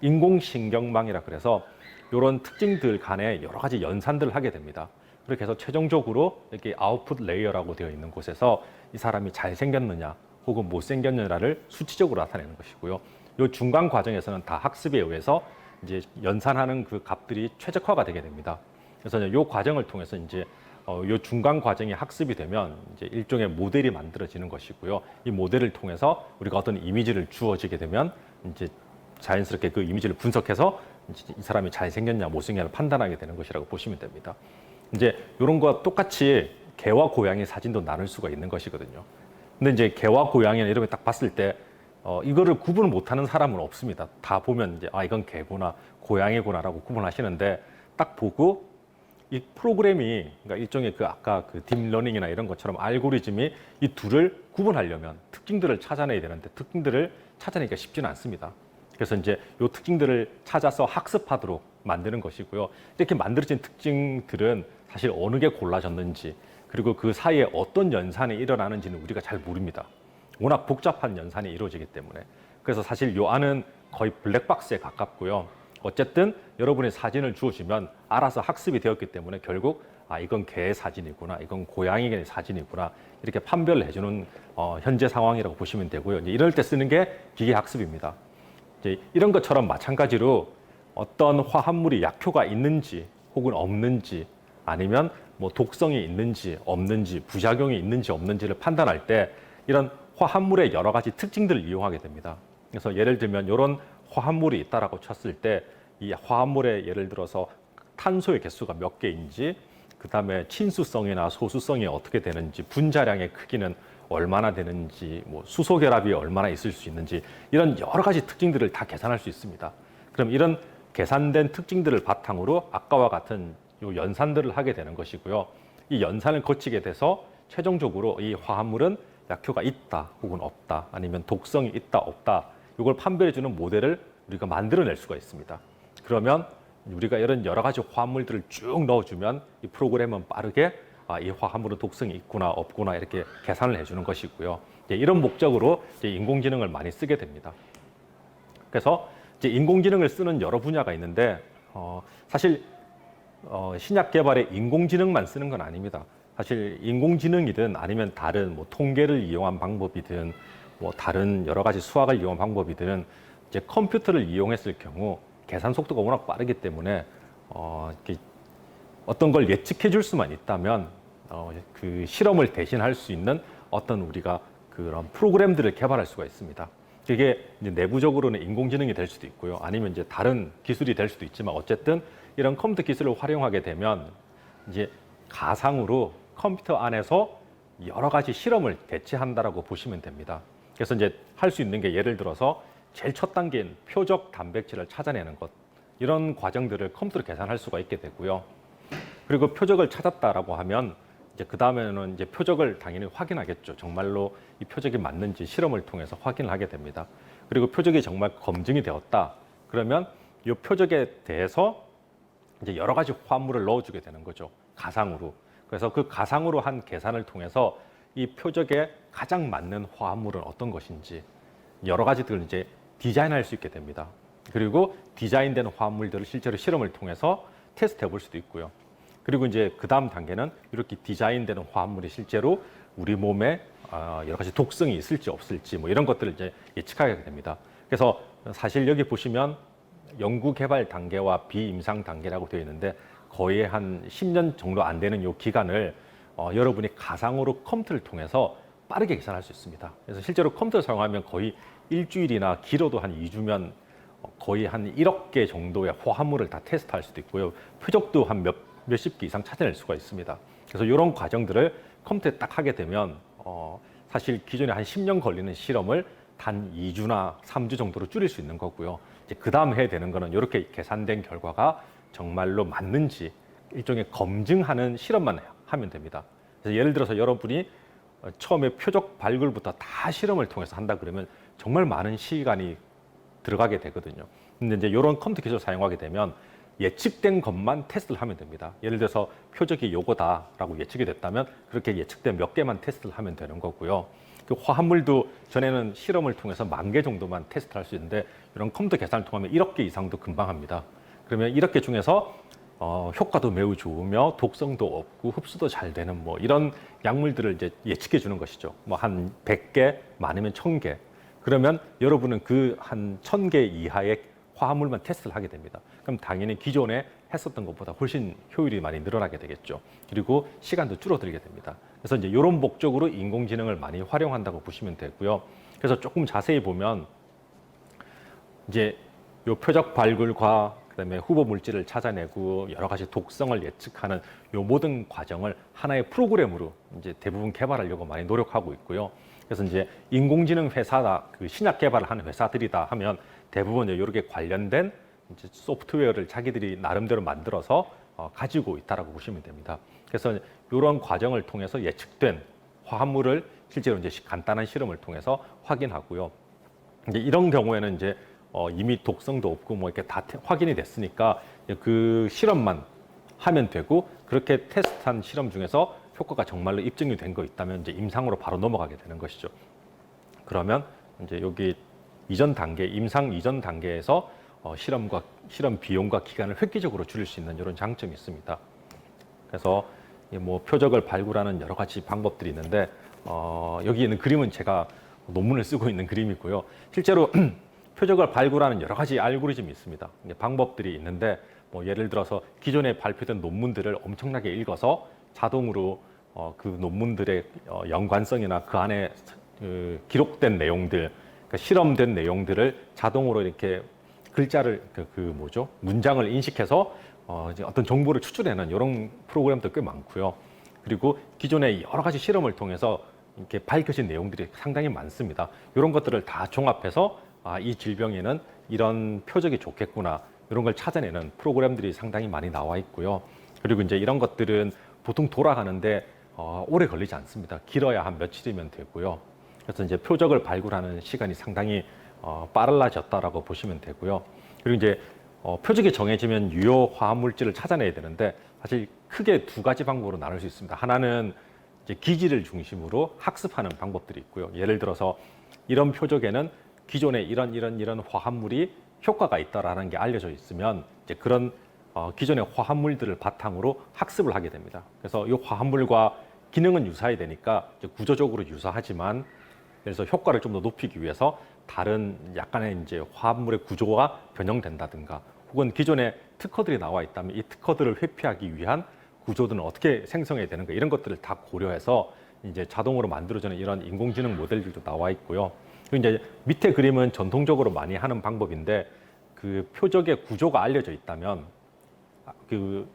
인공신경망이라 그래서 이런 특징들 간에 여러 가지 연산들을 하게 됩니다. 그렇게 해서 최종적으로 이렇게 아웃풋 레이어라고 되어 있는 곳에서 이 사람이 잘생겼느냐 혹은 못생겼느냐를 수치적으로 나타내는 것이고요. 이 중간 과정에서는 다 학습에 의해서 이제 연산하는 그 값들이 최적화가 되게 됩니다. 그래서 이 과정을 통해서 이제 이 중간 과정이 학습이 되면 이제 일종의 모델이 만들어지는 것이고요. 이 모델을 통해서 우리가 어떤 이미지를 주어지게 되면 이제 자연스럽게 그 이미지를 분석해서 이제 이 사람이 잘생겼냐 못생겼냐를 판단하게 되는 것이라고 보시면 됩니다. 이제 이런 거와 똑같이 개와 고양이 사진도 나눌 수가 있는 것이거든요. 근데 이제 개와 고양이나 이런 거 딱 봤을 때 이거를 구분을 못하는 사람은 없습니다. 다 보면 이제 이건 개구나 고양이구나라고 구분하시는데 딱 보고 이 프로그램이 그러니까 일종의 그 아까 그 딥러닝이나 이런 것처럼 알고리즘이 이 둘을 구분하려면 특징들을 찾아내야 되는데 특징들을 찾아내기가 쉽지는 않습니다. 그래서 이제 이 특징들을 찾아서 학습하도록 만드는 것이고요. 이렇게 만들어진 특징들은 사실 어느 게 골라졌는지 그리고 그 사이에 어떤 연산이 일어나는지는 우리가 잘 모릅니다. 워낙 복잡한 연산이 이루어지기 때문에. 그래서 사실 요 안은 거의 블랙박스에 가깝고요. 어쨌든 여러분의 사진을 주어주면 알아서 학습이 되었기 때문에 결국 이건 개의 사진이구나, 이건 고양이의 사진이구나 이렇게 판별을 해주는 현재 상황이라고 보시면 되고요. 이제 이럴 때 쓰는 게 기계학습입니다. 이제 이런 것처럼 마찬가지로 어떤 화합물이 약효가 있는지 혹은 없는지 아니면 뭐 독성이 있는지 없는지 부작용이 있는지 없는지를 판단할 때 이런 화합물의 여러 가지 특징들을 이용하게 됩니다. 그래서 예를 들면 이런 화합물이 있다라고 쳤을 때 이 화합물의 예를 들어서 탄소의 개수가 몇 개인지 그다음에 친수성이나 소수성이 어떻게 되는지 분자량의 크기는 얼마나 되는지 뭐 수소 결합이 얼마나 있을 수 있는지 이런 여러 가지 특징들을 다 계산할 수 있습니다. 그럼 이런 계산된 특징들을 바탕으로 아까와 같은 요 연산들을 하게 되는 것이고요. 이 연산을 거치게 돼서 최종적으로 이 화합물은 약효가 있다 혹은 없다 아니면 독성이 있다 없다 이걸 판별해주는 모델을 우리가 만들어낼 수가 있습니다. 그러면 우리가 이런 여러 가지 화합물들을 쭉 넣어주면 이 프로그램은 빠르게 이 화합물은 독성이 있구나 없구나 이렇게 계산을 해주는 것이고요. 이런 목적으로 이제 인공지능을 많이 쓰게 됩니다. 그래서 이제 인공지능을 쓰는 여러 분야가 있는데 사실 신약 개발에 인공지능만 쓰는 건 아닙니다. 사실 인공지능이든 아니면 다른 뭐 통계를 이용한 방법이든 뭐 다른 여러 가지 수학을 이용한 방법이든 이제 컴퓨터를 이용했을 경우 계산 속도가 워낙 빠르기 때문에 어떤 걸 예측해 줄 수만 있다면 그 실험을 대신할 수 있는 어떤 우리가 그런 프로그램들을 개발할 수가 있습니다. 이게 이제 내부적으로는 인공지능이 될 수도 있고요. 아니면 이제 다른 기술이 될 수도 있지만 어쨌든 이런 컴퓨터 기술을 활용하게 되면 이제 가상으로 컴퓨터 안에서 여러 가지 실험을 대체한다라고 보시면 됩니다. 그래서 이제 할 수 있는 게 예를 들어서 제일 첫 단계인 표적 단백질을 찾아내는 것 이런 과정들을 컴퓨터로 계산할 수가 있게 되고요. 그리고 표적을 찾았다라고 하면 이제 그 다음에는 이제 표적을 당연히 확인하겠죠. 정말로 이 표적이 맞는지 실험을 통해서 확인을 하게 됩니다. 그리고 표적이 정말 검증이 되었다. 그러면 이 표적에 대해서 이제 여러 가지 화합물을 넣어주게 되는 거죠. 가상으로. 그래서 그 가상으로 한 계산을 통해서 이 표적에 가장 맞는 화합물은 어떤 것인지 여러 가지들을 이제 디자인할 수 있게 됩니다. 그리고 디자인된 화합물들을 실제로 실험을 통해서 테스트해 볼 수도 있고요. 그리고 이제 그 다음 단계는 이렇게 디자인되는 화합물이 실제로 우리 몸에 여러 가지 독성이 있을지 없을지 뭐 이런 것들을 이제 예측하게 됩니다. 그래서 사실 여기 보시면 연구 개발 단계와 비임상 단계라고 되어 있는데 거의 한 10년 정도 안 되는 이 기간을 여러분이 가상으로 컴퓨터를 통해서 빠르게 계산할 수 있습니다. 그래서 실제로 컴퓨터를 사용하면 거의 일주일이나 길어도 한 2주면 거의 한 1억 개 정도의 화합물을 다 테스트할 수도 있고요. 표적도 한 몇십 개 이상 찾아낼 수가 있습니다. 그래서 이런 과정들을 컴퓨터에 딱 하게 되면 사실 기존에 한 10년 걸리는 실험을 단 2주나 3주 정도로 줄일 수 있는 거고요. 이제 그 다음 해야 되는 거는 이렇게 계산된 결과가 정말로 맞는지 일종의 검증하는 실험만 하면 됩니다. 그래서 예를 들어서 여러분이 처음에 표적 발굴부터 다 실험을 통해서 한다 그러면 정말 많은 시간이 들어가게 되거든요. 근데 이제 이런 컴퓨터 기술을 사용하게 되면 예측된 것만 테스트를 하면 됩니다. 예를 들어서 표적이 요거다라고 예측이 됐다면 그렇게 예측된 몇 개만 테스트를 하면 되는 거고요. 그 화합물도 전에는 실험을 통해서 10,000개 정도만 테스트할 수 있는데 이런 컴퓨터 계산을 통하면 1억 개 이상도 금방 합니다. 그러면 1억 개 중에서 효과도 매우 좋으며 독성도 없고 흡수도 잘 되는 뭐 이런 약물들을 이제 예측해 주는 것이죠. 뭐 한 100개, 많으면 1,000개. 그러면 여러분은 그 한 1,000개 이하의 화합물만 테스트를 하게 됩니다. 그럼 당연히 기존에 했었던 것보다 훨씬 효율이 많이 늘어나게 되겠죠. 그리고 시간도 줄어들게 됩니다. 그래서 이제 이런 목적으로 인공지능을 많이 활용한다고 보시면 되고요. 그래서 조금 자세히 보면 이제 요 표적 발굴과 그다음에 후보 물질을 찾아내고 여러 가지 독성을 예측하는 요 모든 과정을 하나의 프로그램으로 이제 대부분 개발하려고 많이 노력하고 있고요. 그래서 이제 인공지능 회사다, 그 신약 개발을 하는 회사들이다 하면 대부분 이렇게 관련된 이제 소프트웨어를 자기들이 나름대로 만들어서 가지고 있다라고 보시면 됩니다. 그래서 이런 과정을 통해서 예측된 화합물을 실제로 이제 간단한 실험을 통해서 확인하고요. 이제 이런 경우에는 이제 이미 독성도 없고 뭐 이렇게 다 확인이 됐으니까 그 실험만 하면 되고 그렇게 테스트한 실험 중에서 효과가 정말로 입증이 된 거 있다면 이제 임상으로 바로 넘어가게 되는 것이죠. 그러면 이제 여기 이전 단계, 임상 이전 단계에서 실험 비용과 기간을 획기적으로 줄일 수 있는 이런 장점이 있습니다. 그래서 뭐 표적을 발굴하는 여러 가지 방법들이 있는데 여기 있는 그림은 제가 논문을 쓰고 있는 그림이고요. 실제로 표적을 발굴하는 여러 가지 알고리즘이 있습니다. 방법들이 있는데 뭐 예를 들어서 기존에 발표된 논문들을 엄청나게 읽어서 자동으로 그 논문들의 연관성이나 그 안에 기록된 내용들, 그러니까 실험된 내용들을 자동으로 이렇게 글자를 문장을 인식해서 어떤 정보를 추출해내는 이런 프로그램도 꽤 많고요. 그리고 기존에 여러 가지 실험을 통해서 이렇게 밝혀진 내용들이 상당히 많습니다. 이런 것들을 다 종합해서 이 질병에는 이런 표적이 좋겠구나 이런 걸 찾아내는 프로그램들이 상당히 많이 나와 있고요. 그리고 이제 이런 것들은 보통 돌아가는데 오래 걸리지 않습니다. 길어야 한 며칠이면 되고요. 그래서 이제 표적을 발굴하는 시간이 상당히 빨라졌다라고 보시면 되고요. 그리고 이제 표적이 정해지면 유효 화합 물질을 찾아내야 되는데 사실 크게 두 가지 방법으로 나눌 수 있습니다. 하나는 이제 기지를 중심으로 학습하는 방법들이 있고요. 예를 들어서 이런 표적에는 기존에 이런 화합물이 효과가 있다라는 게 알려져 있으면 이제 그런 기존의 화합물들을 바탕으로 학습을 하게 됩니다. 그래서 이 화합물과 기능은 유사해야 되니까 이제 구조적으로 유사하지만 그래서 효과를 좀 더 높이기 위해서 다른 약간의 이제 화합물의 구조가 변형된다든가 혹은 기존에 특허들이 나와 있다면 이 특허들을 회피하기 위한 구조들은 어떻게 생성해야 되는가 이런 것들을 다 고려해서 이제 자동으로 만들어지는 이런 인공지능 모델들도 나와 있고요. 그리고 이제 밑에 그림은 전통적으로 많이 하는 방법인데 그 표적의 구조가 알려져 있다면 그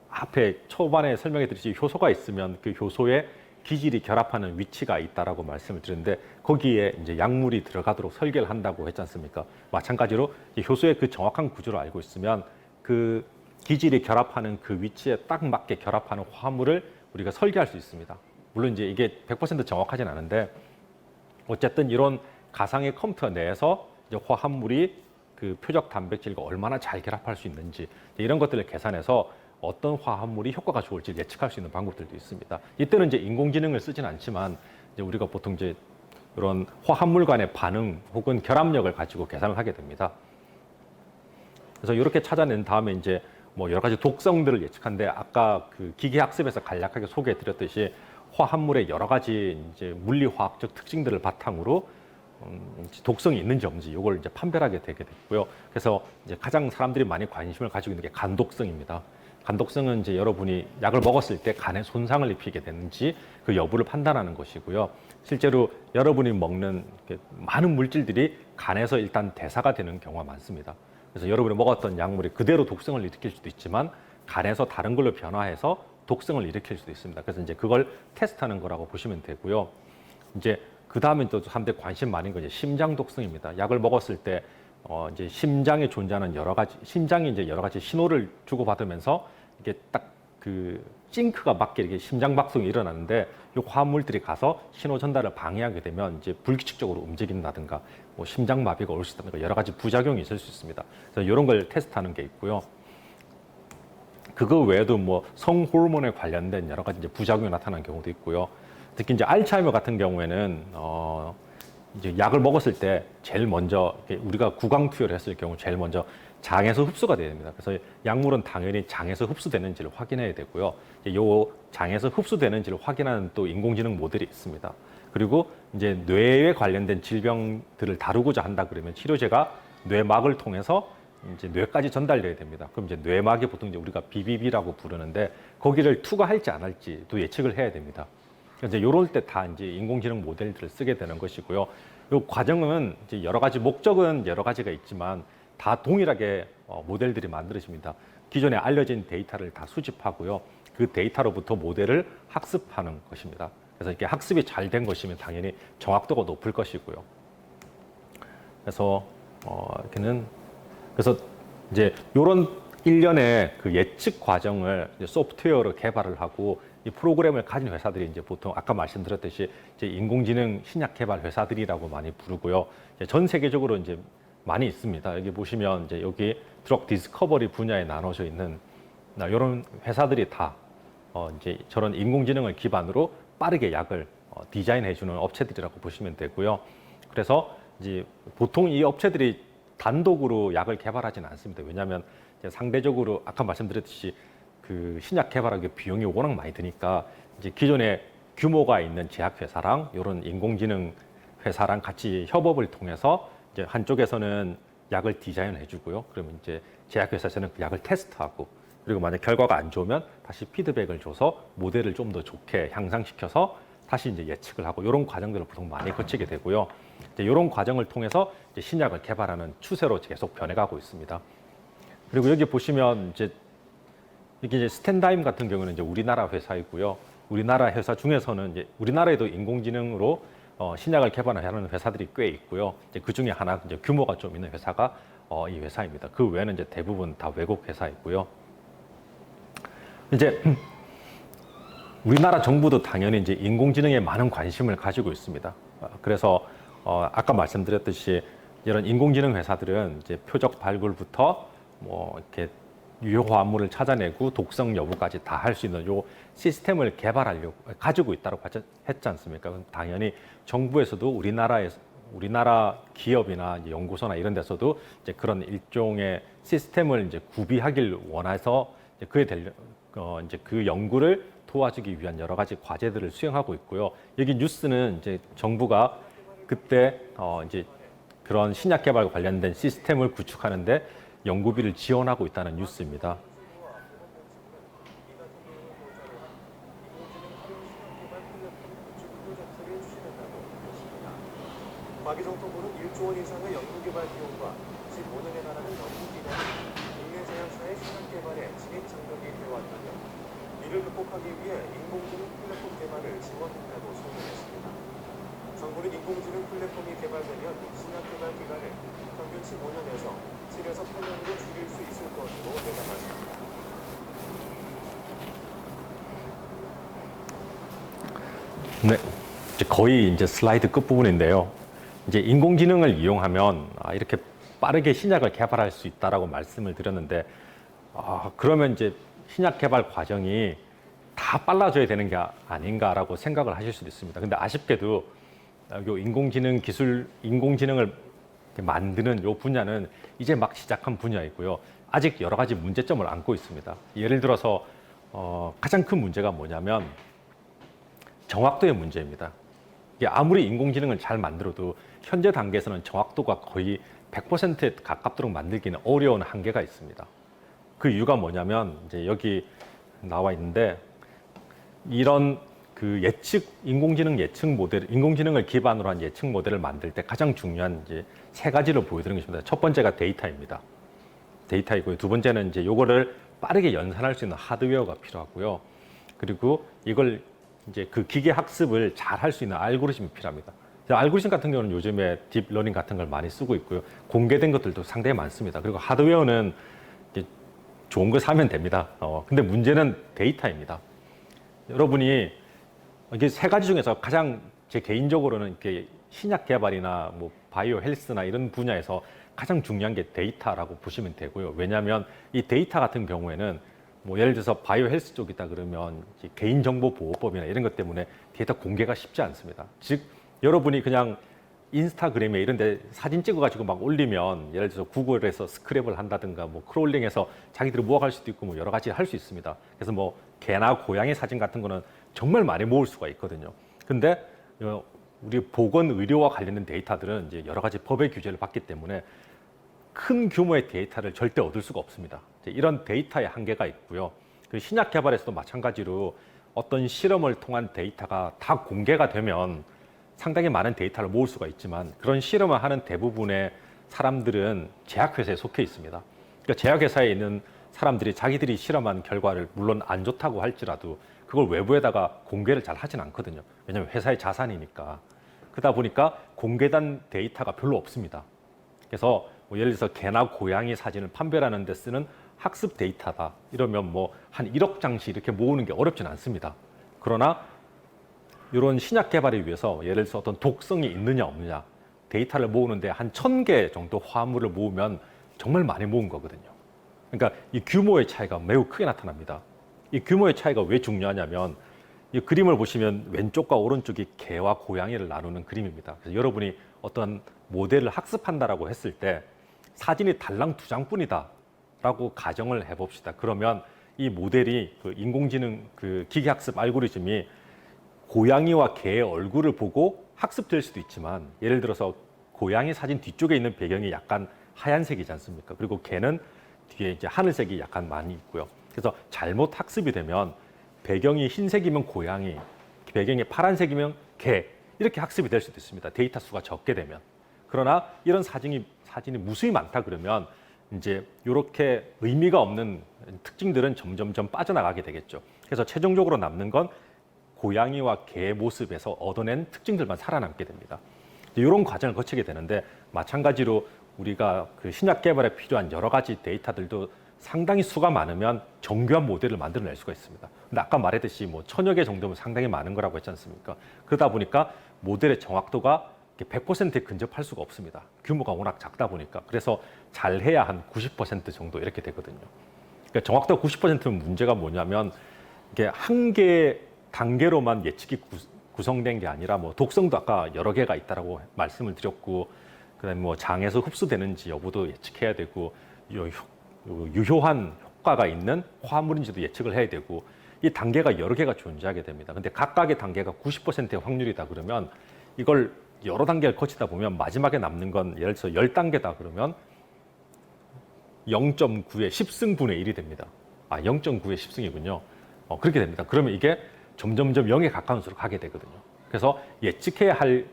앞에 초반에 설명해 드렸듯이 효소가 있으면 그 효소에 기질이 결합하는 위치가 있다라고 말씀을 드렸는데 거기에 이제 약물이 들어가도록 설계를 한다고 했지 않습니까? 마찬가지로 효소의 그 정확한 구조를 알고 있으면 그 기질이 결합하는 그 위치에 딱 맞게 결합하는 화합물을 우리가 설계할 수 있습니다. 물론 이제 이게 100% 정확하진 않은데 어쨌든 이런 가상의 컴퓨터 내에서 이제 화합물이 그 표적 단백질과 얼마나 잘 결합할 수 있는지 이런 것들을 계산해서 어떤 화합물이 효과가 좋을지 예측할 수 있는 방법들도 있습니다. 이때는 이제 인공지능을 쓰진 않지만 이제 우리가 보통 이제 이런 화합물 간의 반응 혹은 결합력을 가지고 계산을 하게 됩니다. 그래서 이렇게 찾아낸 다음에 이제 뭐 여러 가지 독성들을 예측하는데 아까 그 기계학습에서 간략하게 소개해드렸듯이 화합물의 여러 가지 이제 물리화학적 특징들을 바탕으로 독성이 있는지 없는지 이걸 이제 판별하게 되게 됐고요. 그래서 이제 가장 사람들이 많이 관심을 가지고 있는 게 간독성입니다. 간독성은 이제 여러분이 약을 먹었을 때 간에 손상을 입히게 되는지 그 여부를 판단하는 것이고요. 실제로 여러분이 먹는 많은 물질들이 간에서 일단 대사가 되는 경우가 많습니다. 그래서 여러분이 먹었던 약물이 그대로 독성을 일으킬 수도 있지만 간에서 다른 걸로 변화해서 독성을 일으킬 수도 있습니다. 그래서 이제 그걸 테스트하는 거라고 보시면 되고요. 이제 그 다음에 또 사람들이 관심 많은 건 이제 심장 독성입니다. 약을 먹었을 때 이제 심장에 존재하는 심장이 이제 여러 가지 신호를 주고받으면서 이게 딱 그 싱크가 맞게 이렇게 심장 박동이 일어나는데 이 화합물들이 가서 신호 전달을 방해하게 되면 이제 불규칙적으로 움직인다든가 뭐 심장 마비가 올 수 있다든가 여러 가지 부작용이 있을 수 있습니다. 그래서 이런 걸 테스트하는 게 있고요. 그거 외에도 뭐 성호르몬에 관련된 여러 가지 이제 부작용이 나타나는 경우도 있고요. 특히 이제 알츠하이머 같은 경우에는 이제 약을 먹었을 때 제일 먼저 우리가 구강 투여를 했을 경우 제일 먼저 장에서 흡수가 돼야 됩니다. 그래서 약물은 당연히 장에서 흡수되는지를 확인해야 되고요. 요 장에서 흡수되는지를 확인하는 또 인공지능 모델이 있습니다. 그리고 이제 뇌에 관련된 질병들을 다루고자 한다 그러면 치료제가 뇌막을 통해서 이제 뇌까지 전달돼야 됩니다. 그럼 이제 뇌막이 보통 이제 우리가 BBB라고 부르는데 거기를 투과할지 안 할지도 예측을 해야 됩니다. 이제 요럴 때 다 이제 인공지능 모델들을 쓰게 되는 것이고요. 요 과정은 이제 여러 가지 목적은 여러 가지가 있지만 다 동일하게 모델들이 만들어집니다. 기존에 알려진 데이터를 다 수집하고요. 그 데이터로부터 모델을 학습하는 것입니다. 그래서 이렇게 학습이 잘 된 것이면 당연히 정확도가 높을 것이고요. 그래서 이렇게는 그래서 이제 이런 일련의 그 예측 과정을 이제 소프트웨어로 개발을 하고 이 프로그램을 가진 회사들이 이제 보통 아까 말씀드렸듯이 이제 인공지능 신약 개발 회사들이라고 많이 부르고요. 이제 전 세계적으로 이제 많이 있습니다. 여기 보시면 이제 여기 드럭 디스커버리 분야에 나눠져 있는 이런 회사들이 다 이제 저런 인공지능을 기반으로 빠르게 약을 디자인해주는 업체들이라고 보시면 되고요. 그래서 이제 보통 이 업체들이 단독으로 약을 개발하지는 않습니다. 왜냐하면 상대적으로 아까 말씀드렸듯이 그 신약 개발하기 비용이 워낙 많이 드니까 이제 기존에 규모가 있는 제약회사랑 이런 인공지능 회사랑 같이 협업을 통해서 이제 한쪽에서는 약을 디자인해 주고요. 그러면 이제 제약회사에서는 그 약을 테스트하고 그리고 만약 결과가 안 좋으면 다시 피드백을 줘서 모델을 좀 더 좋게 향상시켜서 다시 이제 예측을 하고 이런 과정들을 보통 많이 거치게 되고요. 이제 이런 과정을 통해서 이제 신약을 개발하는 추세로 계속 변해가고 있습니다. 그리고 여기 보시면 이제 이게 스탠다임 같은 경우는 이제 우리나라 회사이고요. 우리나라 회사 중에서는 이제 우리나라에도 인공지능으로 신약을 개발하는 회사들이 꽤 있고요. 이제 그 중에 하나 이제 규모가 좀 있는 회사가 이 회사입니다. 그 외에는 이제 대부분 다 외국 회사이고요. 이제 우리나라 정부도 당연히 이제 인공지능에 많은 관심을 가지고 있습니다. 그래서 아까 말씀드렸듯이 이런 인공지능 회사들은 이제 표적 발굴부터 뭐 이렇게 유효 화합물을 찾아내고 독성 여부까지 다 할 수 있는 요 시스템을 개발하려고 가지고 있다고 했지 않습니까? 그럼 당연히 정부에서도 우리나라 기업이나 이제 연구소나 이런 데서도 이제 그런 일종의 시스템을 이제 구비하길 원해서 이제 이제 그 연구를 도와주기 위한 여러 가지 과제들을 수행하고 있고요. 여기 뉴스는 이제 정부가 그때 이제 그런 신약 개발 관련된 시스템을 구축하는데 연구비를 지원하고 있다는 뉴스입니다. 과기정통부는 1조 원 이상의 연구개발 비용과 15년에 달하는 연구기간이 국내 제약사의 신약 개발에 진입 장벽이 되어왔다며 이를 극복하기 위해 인공지능 플랫폼 개발을 지원한다고 설명했습니다. 정부는 인공지능 플랫폼이 개발되면 신약 개발 기간을 평균 15년에서 7에서 8년으로 줄일 수 있을 것으로 예상합니다. 네, 이제 거의 이제 슬라이드 끝부분인데요. 이제 인공지능을 이용하면 이렇게 빠르게 신약을 개발할 수 있다라고 말씀을 드렸는데 그러면 이제 신약 개발 과정이 다 빨라져야 되는 게 아닌가라고 생각을 하실 수도 있습니다. 근데 아쉽게도 요 인공지능 기술, 인공지능을 만드는 요 분야는 이제 막 시작한 분야이고요. 아직 여러 가지 문제점을 안고 있습니다. 예를 들어서 가장 큰 문제가 뭐냐면 정확도의 문제입니다. 이게 아무리 인공지능을 잘 만들어도 현재 단계에서는 정확도가 거의 100%에 가깝도록 만들기는 어려운 한계가 있습니다. 그 이유가 뭐냐면 이제 여기 나와 있는데 이런 그 인공지능 예측 모델, 인공지능을 기반으로 한 예측 모델을 만들 때 가장 중요한 이제 세 가지를 보여드리는 것입니다. 첫 번째가 데이터입니다. 데이터이고요. 두 번째는 이제 요거를 빠르게 연산할 수 있는 하드웨어가 필요하고요. 그리고 이걸 이제 그 기계 학습을 잘 할 수 있는 알고리즘이 필요합니다. 알고리즘 같은 경우는 요즘에 딥러닝 같은 걸 많이 쓰고 있고요. 공개된 것들도 상당히 많습니다. 그리고 하드웨어는 이제 좋은 걸 사면 됩니다. 근데 문제는 데이터입니다. 여러분이 이게 세 가지 중에서 가장 제 개인적으로는 이렇게 신약 개발이나 뭐 바이오 헬스나 이런 분야에서 가장 중요한 게 데이터라고 보시면 되고요. 왜냐하면 이 데이터 같은 경우에는 뭐 예를 들어서 바이오 헬스 쪽이다 그러면 개인정보보호법이나 이런 것 때문에 데이터 공개가 쉽지 않습니다. 즉 여러분이 그냥 인스타그램에 이런 데 사진 찍어가지고 막 올리면 예를 들어서 구글에서 스크랩을 한다든가 뭐 크롤링해서 자기들이 모아갈 수도 있고 뭐 여러 가지 할 수 있습니다. 그래서 뭐 개나 고양이 사진 같은 거는 정말 많이 모을 수가 있거든요. 근데 우리 보건 의료와 관련된 데이터들은 이제 여러 가지 법의 규제를 받기 때문에 큰 규모의 데이터를 절대 얻을 수가 없습니다. 이런 데이터의 한계가 있고요. 그 신약 개발에서도 마찬가지로 어떤 실험을 통한 데이터가 다 공개가 되면 상당히 많은 데이터를 모을 수가 있지만 그런 실험을 하는 대부분의 사람들은 제약회사에 속해 있습니다. 그러니까 제약회사에 있는 사람들이 자기들이 실험한 결과를 물론 안 좋다고 할지라도 그걸 외부에다가 공개를 잘 하진 않거든요. 왜냐하면 회사의 자산이니까. 그러다 보니까 공개된 데이터가 별로 없습니다. 그래서 뭐 예를 들어서 개나 고양이 사진을 판별하는 데 쓰는 학습 데이터다. 이러면 뭐 한 1억 장씩 이렇게 모으는 게 어렵진 않습니다. 그러나 이런 신약 개발을 위해서 예를 들어서 어떤 독성이 있느냐 없느냐 데이터를 모으는데 한 1000개 정도 화합물을 모으면 정말 많이 모은 거거든요. 그러니까 이 규모의 차이가 매우 크게 나타납니다. 이 규모의 차이가 왜 중요하냐면 이 그림을 보시면 왼쪽과 오른쪽이 개와 고양이를 나누는 그림입니다. 그래서 여러분이 어떤 모델을 학습한다라고 했을 때 사진이 달랑 2장뿐이다 라고 가정을 해봅시다. 그러면 이 모델이 그 인공지능 그 기계학습 알고리즘이 고양이와 개의 얼굴을 보고 학습될 수도 있지만 예를 들어서 고양이 사진 뒤쪽에 있는 배경이 약간 하얀색이지 않습니까? 그리고 개는 뒤에 이제 하늘색이 약간 많이 있고요. 그래서 잘못 학습이 되면 배경이 흰색이면 고양이, 배경이 파란색이면 개 이렇게 학습이 될 수도 있습니다. 데이터 수가 적게 되면. 그러나 이런 사진이 무수히 많다 그러면 이제 이렇게 의미가 없는 특징들은 점점점 빠져나가게 되겠죠. 그래서 최종적으로 남는 건 고양이와 개의 모습에서 얻어낸 특징들만 살아남게 됩니다. 이런 과정을 거치게 되는데 마찬가지로 우리가 그 신약 개발에 필요한 여러 가지 데이터들도 상당히 수가 많으면 정교한 모델을 만들어낼 수가 있습니다. 근데 아까 말했듯이 뭐 1000여 개 정도면 상당히 많은 거라고 했지 않습니까? 그러다 보니까 모델의 정확도가 100%에 근접할 수가 없습니다. 규모가 워낙 작다 보니까. 그래서 잘해야 한 90% 정도 이렇게 되거든요. 그러니까 정확도가 90%면 문제가 뭐냐면 이게 한 개 단계로만 예측이 구성된 게 아니라 뭐 독성도 아까 여러 개가 있다라고 말씀을 드렸고 그다음에 뭐 장에서 흡수되는지 여부도 예측해야 되고 유효한 효과가 있는 화합물인지도 예측을 해야 되고 이 단계가 여러 개가 존재하게 됩니다. 근데 각각의 단계가 90%의 확률이다 그러면 이걸 여러 단계를 거치다 보면 마지막에 남는 건 예를 들어서 10단계다 그러면 0.9의 10승분의 1이 됩니다. 0.9의 10승이군요. 그렇게 됩니다. 그러면 이게 점점점 0에 가까운 수로 가게 되거든요. 그래서 예측해야 할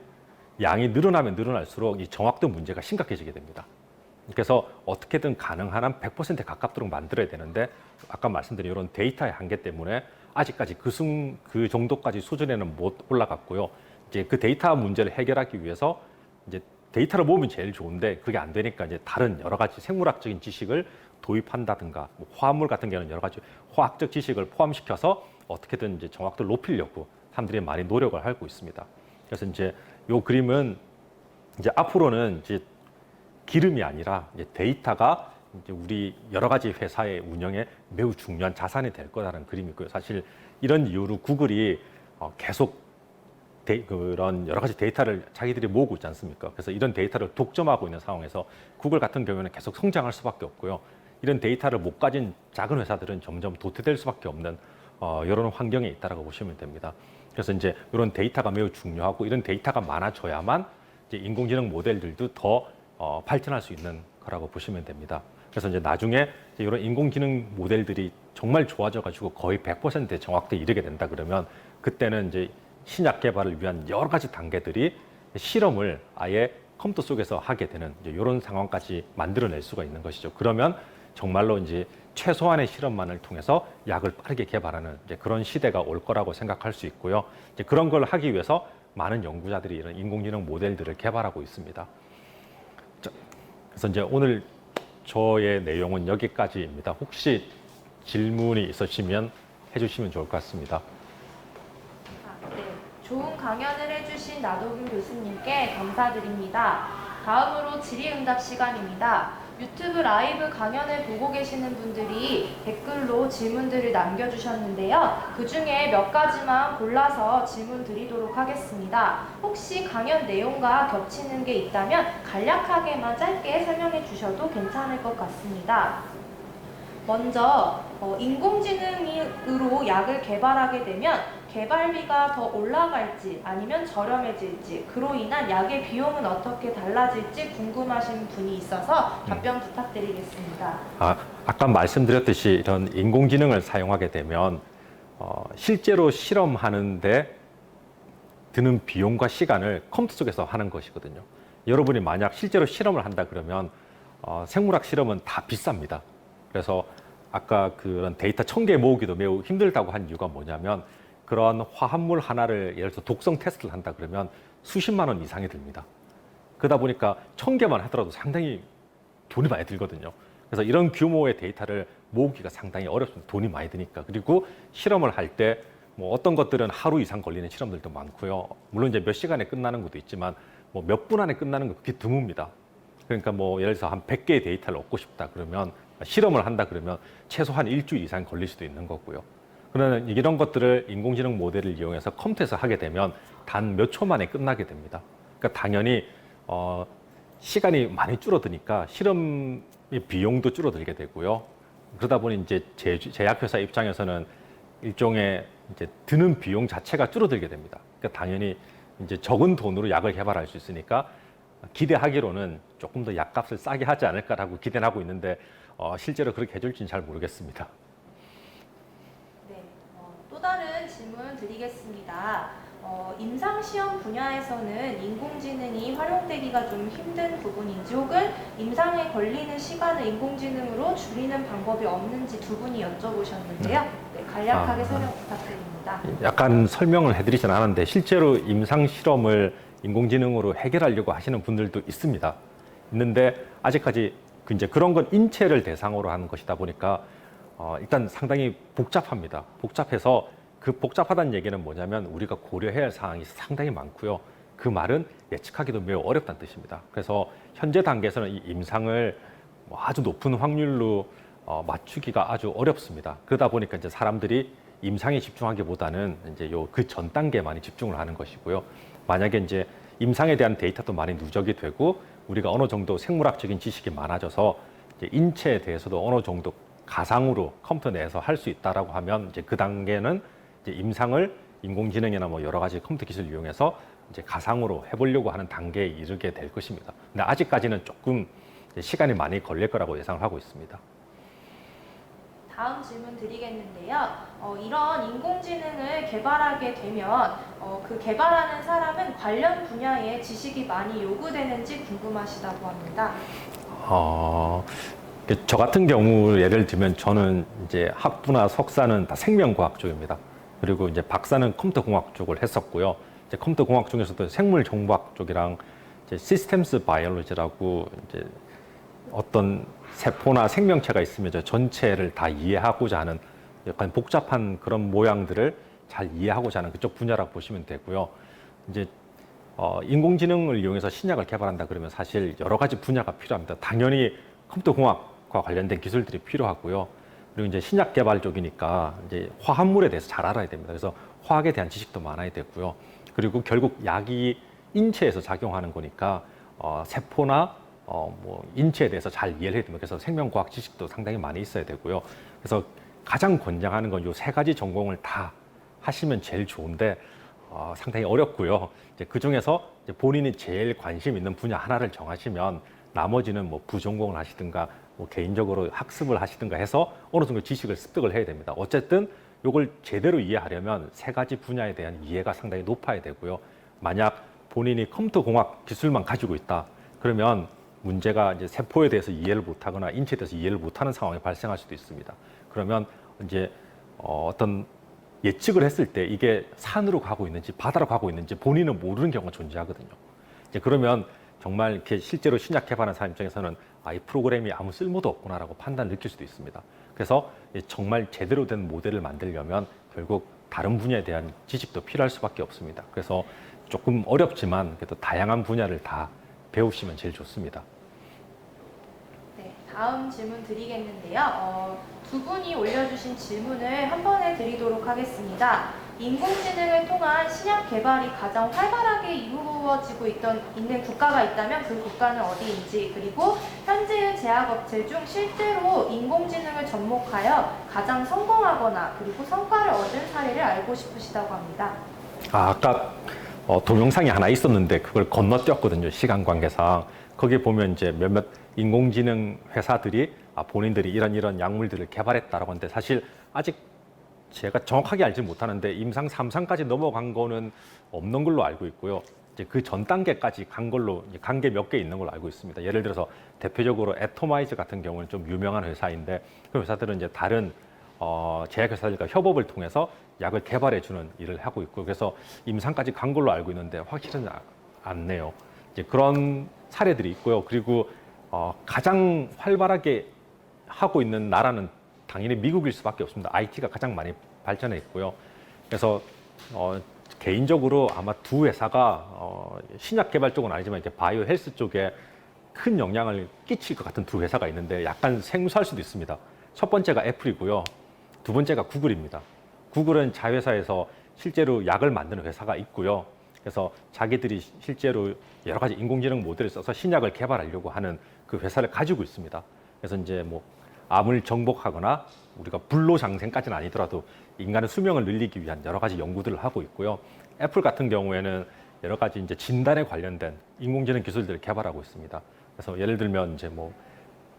양이 늘어나면 늘어날수록 이 정확도 문제가 심각해지게 됩니다. 그래서 어떻게든 가능한 한 100%에 가깝도록 만들어야 되는데 아까 말씀드린 이런 데이터의 한계 때문에 아직까지 그 정도까지 수준에는 못 올라갔고요. 이제 그 데이터 문제를 해결하기 위해서 이제 데이터를 모으면 제일 좋은데 그게 안 되니까 이제 다른 여러 가지 생물학적인 지식을 도입한다든가 뭐 화합물 같은 경우는 여러 가지 화학적 지식을 포함시켜서 어떻게든 이제 정확도를 높이려고 사람들이 많이 노력을 하고 있습니다. 그래서 이제 요 그림은 이제 앞으로는 이제 기름이 아니라 이제 데이터가 이제 우리 여러 가지 회사의 운영에 매우 중요한 자산이 될 거라는 그림이고요. 사실 이런 이유로 구글이 계속 그런 여러 가지 데이터를 자기들이 모으고 있지 않습니까? 그래서 이런 데이터를 독점하고 있는 상황에서 구글 같은 경우에는 계속 성장할 수밖에 없고요. 이런 데이터를 못 가진 작은 회사들은 점점 도태될 수밖에 없는 이런 환경에 있다라고 보시면 됩니다. 그래서 이제 이런 데이터가 매우 중요하고 이런 데이터가 많아져야만 이제 인공지능 모델들도 더 발전할 수 있는 거라고 보시면 됩니다. 그래서 이제 나중에 이제 이런 인공지능 모델들이 정말 좋아져가지고 거의 100%의 정확도에 이르게 된다 그러면 그때는 이제 신약 개발을 위한 여러 가지 단계들이 실험을 아예 컴퓨터 속에서 하게 되는 이제 이런 상황까지 만들어낼 수가 있는 것이죠. 그러면 정말로 이제 최소한의 실험만을 통해서 약을 빠르게 개발하는 이제 그런 시대가 올 거라고 생각할 수 있고요. 이제 그런 걸 하기 위해서 많은 연구자들이 이런 인공지능 모델들을 개발하고 있습니다. 그래서 이제 오늘 저의 내용은 여기까지입니다. 혹시 질문이 있으시면 해주시면 좋을 것 같습니다. 좋은 강연을 해주신 나도균 교수님께 감사드립니다. 다음으로 질의응답 시간입니다. 유튜브 라이브 강연을 보고 계시는 분들이 댓글로 질문들을 남겨주셨는데요. 그 중에 몇 가지만 골라서 질문 드리도록 하겠습니다. 혹시 강연 내용과 겹치는 게 있다면 간략하게만 짧게 설명해 주셔도 괜찮을 것 같습니다. 먼저 인공지능으로 약을 개발하게 되면 개발비가 더 올라갈지 아니면 저렴해질지, 그로 인한 약의 비용은 어떻게 달라질지 궁금하신 분이 있어서 답변 부탁드리겠습니다. 아까 말씀드렸듯이 이런 인공지능을 사용하게 되면 실제로 실험하는데 드는 비용과 시간을 컴퓨터 쪽에서 하는 것이거든요. 여러분이 만약 실제로 실험을 한다 그러면 생물학 실험은 다 비쌉니다. 그래서 아까 그런 데이터 1000개 모으기도 매우 힘들다고 한 이유가 뭐냐면, 그런 화합물 하나를 예를 들어서 독성 테스트를 한다 그러면 수십만 원 이상이 듭니다. 그러다 보니까 1000개만 하더라도 상당히 돈이 많이 들거든요. 그래서 이런 규모의 데이터를 모으기가 상당히 어렵습니다. 돈이 많이 드니까. 그리고 실험을 할 때 뭐 어떤 것들은 하루 이상 걸리는 실험들도 많고요. 물론 이제 몇 시간에 끝나는 것도 있지만 뭐 몇 분 안에 끝나는 거 그게 드뭅니다. 그러니까 뭐 예를 들어서 한 100개의 데이터를 얻고 싶다 그러면, 실험을 한다 그러면 최소한 일주일 이상 걸릴 수도 있는 거고요. 그러면 이런 것들을 인공지능 모델을 이용해서 컴퓨터에서 하게 되면 단 몇 초 만에 끝나게 됩니다. 그러니까 당연히 시간이 많이 줄어드니까 실험의 비용도 줄어들게 되고요. 그러다 보니 이제 제약회사 입장에서는 일종의 이제 드는 비용 자체가 줄어들게 됩니다. 그러니까 당연히 이제 적은 돈으로 약을 개발할 수 있으니까 기대하기로는 조금 더 약값을 싸게 하지 않을까라고 기대는 하고 있는데 실제로 그렇게 해줄지는 잘 모르겠습니다. 네, 또 다른 질문 드리겠습니다. 임상시험 분야에서는 인공지능이 활용되기가 좀 힘든 부분인지, 혹은 임상에 걸리는 시간을 인공지능으로 줄이는 방법이 없는지 두 분이 여쭤보셨는데요. 네, 간략하게 설명 부탁드립니다. 약간 설명을 해드리진 않았는데 실제로 임상 실험을 인공지능으로 해결하려고 하시는 분들도 있습니다. 있는데 아직까지 이제 그런 건 인체를 대상으로 하는 것이다 보니까 일단 상당히 복잡합니다. 복잡해서 그 복잡하다는 얘기는 뭐냐면 우리가 고려해야 할 사항이 상당히 많고요. 그 말은 예측하기도 매우 어렵다는 뜻입니다. 그래서 현재 단계에서는 이 임상을 아주 높은 확률로 맞추기가 아주 어렵습니다. 그러다 보니까 이제 사람들이 임상에 집중하기보다는 이제 그 전 단계에 많이 집중을 하는 것이고요. 만약에 이제 임상에 대한 데이터도 많이 누적이 되고 우리가 어느 정도 생물학적인 지식이 많아져서 이제 인체에 대해서도 어느 정도 가상으로 컴퓨터 내에서 할 수 있다라고 하면 이제 그 단계는 이제 임상을 인공지능이나 뭐 여러 가지 컴퓨터 기술을 이용해서 이제 가상으로 해보려고 하는 단계에 이르게 될 것입니다. 근데 아직까지는 조금 시간이 많이 걸릴 거라고 예상을 하고 있습니다. 다음 질문 드리겠는데요. 이런 인공지능을 개발하게 되면 그 개발하는 사람은 관련 분야에 지식이 많이 요구되는지 궁금하시다고 합니다. 저 같은 경우 예를 들면 저는 이제 학부나 석사는 다 생명과학 쪽입니다. 그리고 이제 박사는 컴퓨터공학 쪽을 했었고요. 이제 컴퓨터공학 중에서도 생물정보학 쪽이랑 이제 시스템스 바이올로지라고 이제 어떤 세포나 생명체가 있으면 저 전체를 다 이해하고자 하는 약간 복잡한 그런 모양들을 잘 이해하고자 하는 그쪽 분야라고 보시면 되고요. 이제 인공지능을 이용해서 신약을 개발한다 그러면 사실 여러 가지 분야가 필요합니다. 당연히 컴퓨터공학과 관련된 기술들이 필요하고요. 그리고 이제 신약 개발 쪽이니까 이제 화합물에 대해서 잘 알아야 됩니다. 그래서 화학에 대한 지식도 많아야 되고요. 그리고 결국 약이 인체에서 작용하는 거니까 세포나 뭐 인체에 대해서 잘 이해를 해야 됩니다. 그래서 생명과학 지식도 상당히 많이 있어야 되고요. 그래서 가장 권장하는 건 이 세 가지 전공을 다 하시면 제일 좋은데 상당히 어렵고요. 이제 그 중에서 이제 본인이 제일 관심 있는 분야 하나를 정하시면 나머지는 뭐 부전공을 하시든가 뭐 개인적으로 학습을 하시든가 해서 어느 정도 지식을 습득을 해야 됩니다. 어쨌든 이걸 제대로 이해하려면 세 가지 분야에 대한 이해가 상당히 높아야 되고요. 만약 본인이 컴퓨터공학 기술만 가지고 있다 그러면 문제가 이제 세포에 대해서 이해를 못하거나 인체에 대해서 이해를 못하는 상황이 발생할 수도 있습니다. 그러면 이제 어떤 예측을 했을 때 이게 산으로 가고 있는지 바다로 가고 있는지 본인은 모르는 경우가 존재하거든요. 이제 그러면 정말 이렇게 실제로 신약 개발하는 사람 입장에서는 이 프로그램이 아무 쓸모도 없구나라고 판단을 느낄 수도 있습니다. 그래서 정말 제대로 된 모델을 만들려면 결국 다른 분야에 대한 지식도 필요할 수밖에 없습니다. 그래서 조금 어렵지만 그래도 다양한 분야를 다 배우시면 제일 좋습니다. 네, 다음 질문 드리겠는데요. 두 분이 올려주신 질문을 한 번에 드리도록 하겠습니다. 인공지능을 통한 신약 개발이 가장 활발하게 이루어지고 있는 국가가 있다면 그 국가는 어디인지, 그리고 현재의 제약업체 중 실제로 인공지능을 접목하여 가장 성공하거나 그리고 성과를 얻은 사례를 알고 싶으시다고 합니다. 아까 동영상이 하나 있었는데 그걸 건너뛰었거든요. 시간 관계상. 거기 보면 이제 몇몇 인공지능 회사들이 본인들이 이런 약물들을 개발했다라고 하는데 사실 아직 제가 정확하게 알지 못하는데 임상 3상까지 넘어간 거는 없는 걸로 알고 있고요. 이제 그 전 단계까지 간 걸로 관계 몇 개 있는 걸로 알고 있습니다. 예를 들어서 대표적으로 애토마이즈 같은 경우는 좀 유명한 회사인데 그 회사들은 이제 다른 제약회사들과 협업을 통해서 약을 개발해주는 일을 하고 있고 그래서 임상까지 간 걸로 알고 있는데 확실은 않네요. 이제 그런 사례들이 있고요. 그리고 가장 활발하게 하고 있는 나라는 당연히 미국일 수밖에 없습니다. IT가 가장 많이 발전해 있고요. 그래서 개인적으로 아마 두 회사가 신약 개발 쪽은 아니지만 이렇게 바이오 헬스 쪽에 큰 영향을 끼칠 것 같은 두 회사가 있는데 약간 생소할 수도 있습니다. 첫 번째가 애플이고요. 두 번째가 구글입니다. 구글은 자회사에서 실제로 약을 만드는 회사가 있고요. 그래서 자기들이 실제로 여러 가지 인공지능 모델을 써서 신약을 개발하려고 하는 그 회사를 가지고 있습니다. 그래서 이제 뭐 암을 정복하거나 우리가 불로장생까지는 아니더라도 인간의 수명을 늘리기 위한 여러 가지 연구들을 하고 있고요. 애플 같은 경우에는 여러 가지 이제 진단에 관련된 인공지능 기술들을 개발하고 있습니다. 그래서 예를 들면 이제 뭐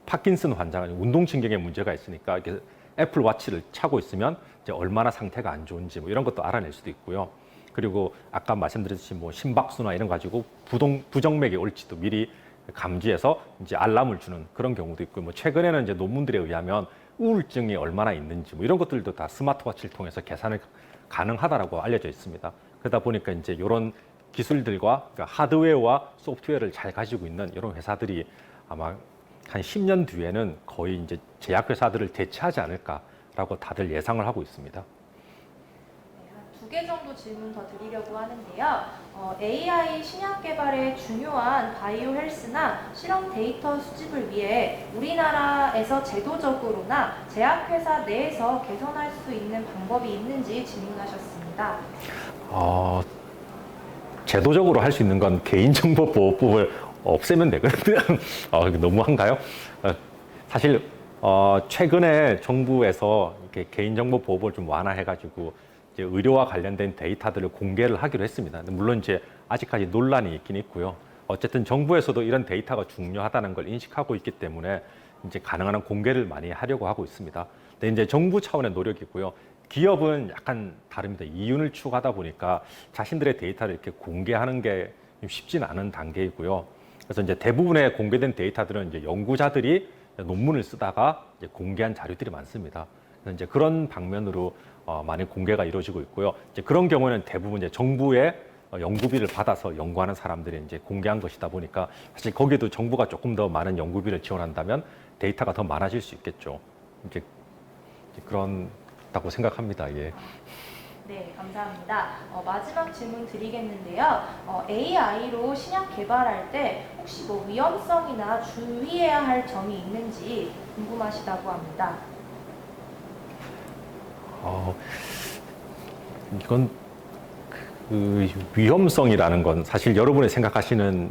파킨슨 환자가 운동신경에 문제가 있으니까 이렇게 애플 워치를 차고 있으면 이제 얼마나 상태가 안 좋은지 뭐 이런 것도 알아낼 수도 있고요. 그리고 아까 말씀드렸듯이 뭐 심박수나 이런 거 가지고 부정맥이 올지도 미리 감지해서 이제 알람을 주는 그런 경우도 있고, 뭐 최근에는 이제 논문들에 의하면 우울증이 얼마나 있는지 뭐 이런 것들도 다 스마트워치를 통해서 계산을 가능하다라고 알려져 있습니다. 그러다 보니까 이제 이런 기술들과 그러니까 하드웨어와 소프트웨어를 잘 가지고 있는 이런 회사들이 아마 한 10년 뒤에는 거의 이제 제약회사들을 대체하지 않을까라고 다들 예상을 하고 있습니다. 두 개 정도 질문 더 드리려고 하는데요. AI 신약 개발에 중요한 바이오 헬스나 실험 데이터 수집을 위해 우리나라에서 제도적으로나 제약회사 내에서 개선할 수 있는 방법이 있는지 질문하셨습니다. 제도적으로 할 수 있는 건 개인정보보호법을 없애면 되거든요. 너무한가요? 사실 최근에 정부에서 이렇게 개인정보보호법을 좀 완화해가지고 이제 의료와 관련된 데이터들을 공개를 하기로 했습니다. 물론 이제 아직까지 논란이 있긴 있고요. 어쨌든 정부에서도 이런 데이터가 중요하다는 걸 인식하고 있기 때문에 이제 가능한 한 공개를 많이 하려고 하고 있습니다. 근데 이제 정부 차원의 노력이고요. 기업은 약간 다릅니다. 이윤을 추구하다 보니까 자신들의 데이터를 이렇게 공개하는 게 쉽지는 않은 단계이고요. 그래서 이제 대부분의 공개된 데이터들은 이제 연구자들이 논문을 쓰다가 이제 공개한 자료들이 많습니다. 그래서 이제 그런 방면으로 많이 공개가 이루어지고 있고요. 이제 그런 경우에는 대부분 이제 정부의 연구비를 받아서 연구하는 사람들이 이제 공개한 것이다 보니까 사실 거기도 정부가 조금 더 많은 연구비를 지원한다면 데이터가 더 많아질 수 있겠죠. 이제 그런다고 생각합니다. 예. 네, 감사합니다. 마지막 질문 드리겠는데요. AI로 신약 개발할 때 혹시 뭐 위험성이나 주의해야 할 점이 있는지 궁금하시다고 합니다. 이건 그 위험성이라는 건 사실 여러분이 생각하시는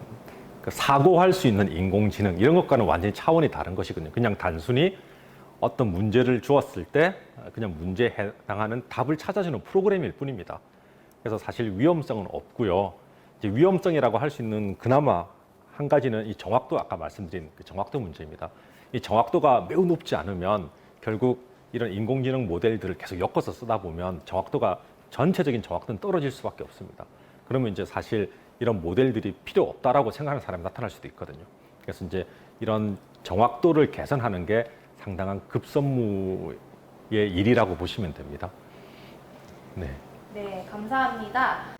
그 사고할 수 있는 인공지능 이런 것과는 완전히 차원이 다른 것이거든요. 그냥 단순히 어떤 문제를 주었을 때 그냥 문제에 해당하는 답을 찾아주는 프로그램일 뿐입니다. 그래서 사실 위험성은 없고요. 이제 위험성이라고 할 수 있는 그나마 한 가지는 이 정확도, 아까 말씀드린 그 정확도 문제입니다. 이 정확도가 매우 높지 않으면 결국 이런 인공지능 모델들을 계속 엮어서 쓰다 보면 전체적인 정확도는 떨어질 수밖에 없습니다. 그러면 이제 사실 이런 모델들이 필요 없다라고 생각하는 사람이 나타날 수도 있거든요. 그래서 이제 이런 정확도를 개선하는 게 상당한 급선무의 일이라고 보시면 됩니다. 네. 네, 감사합니다.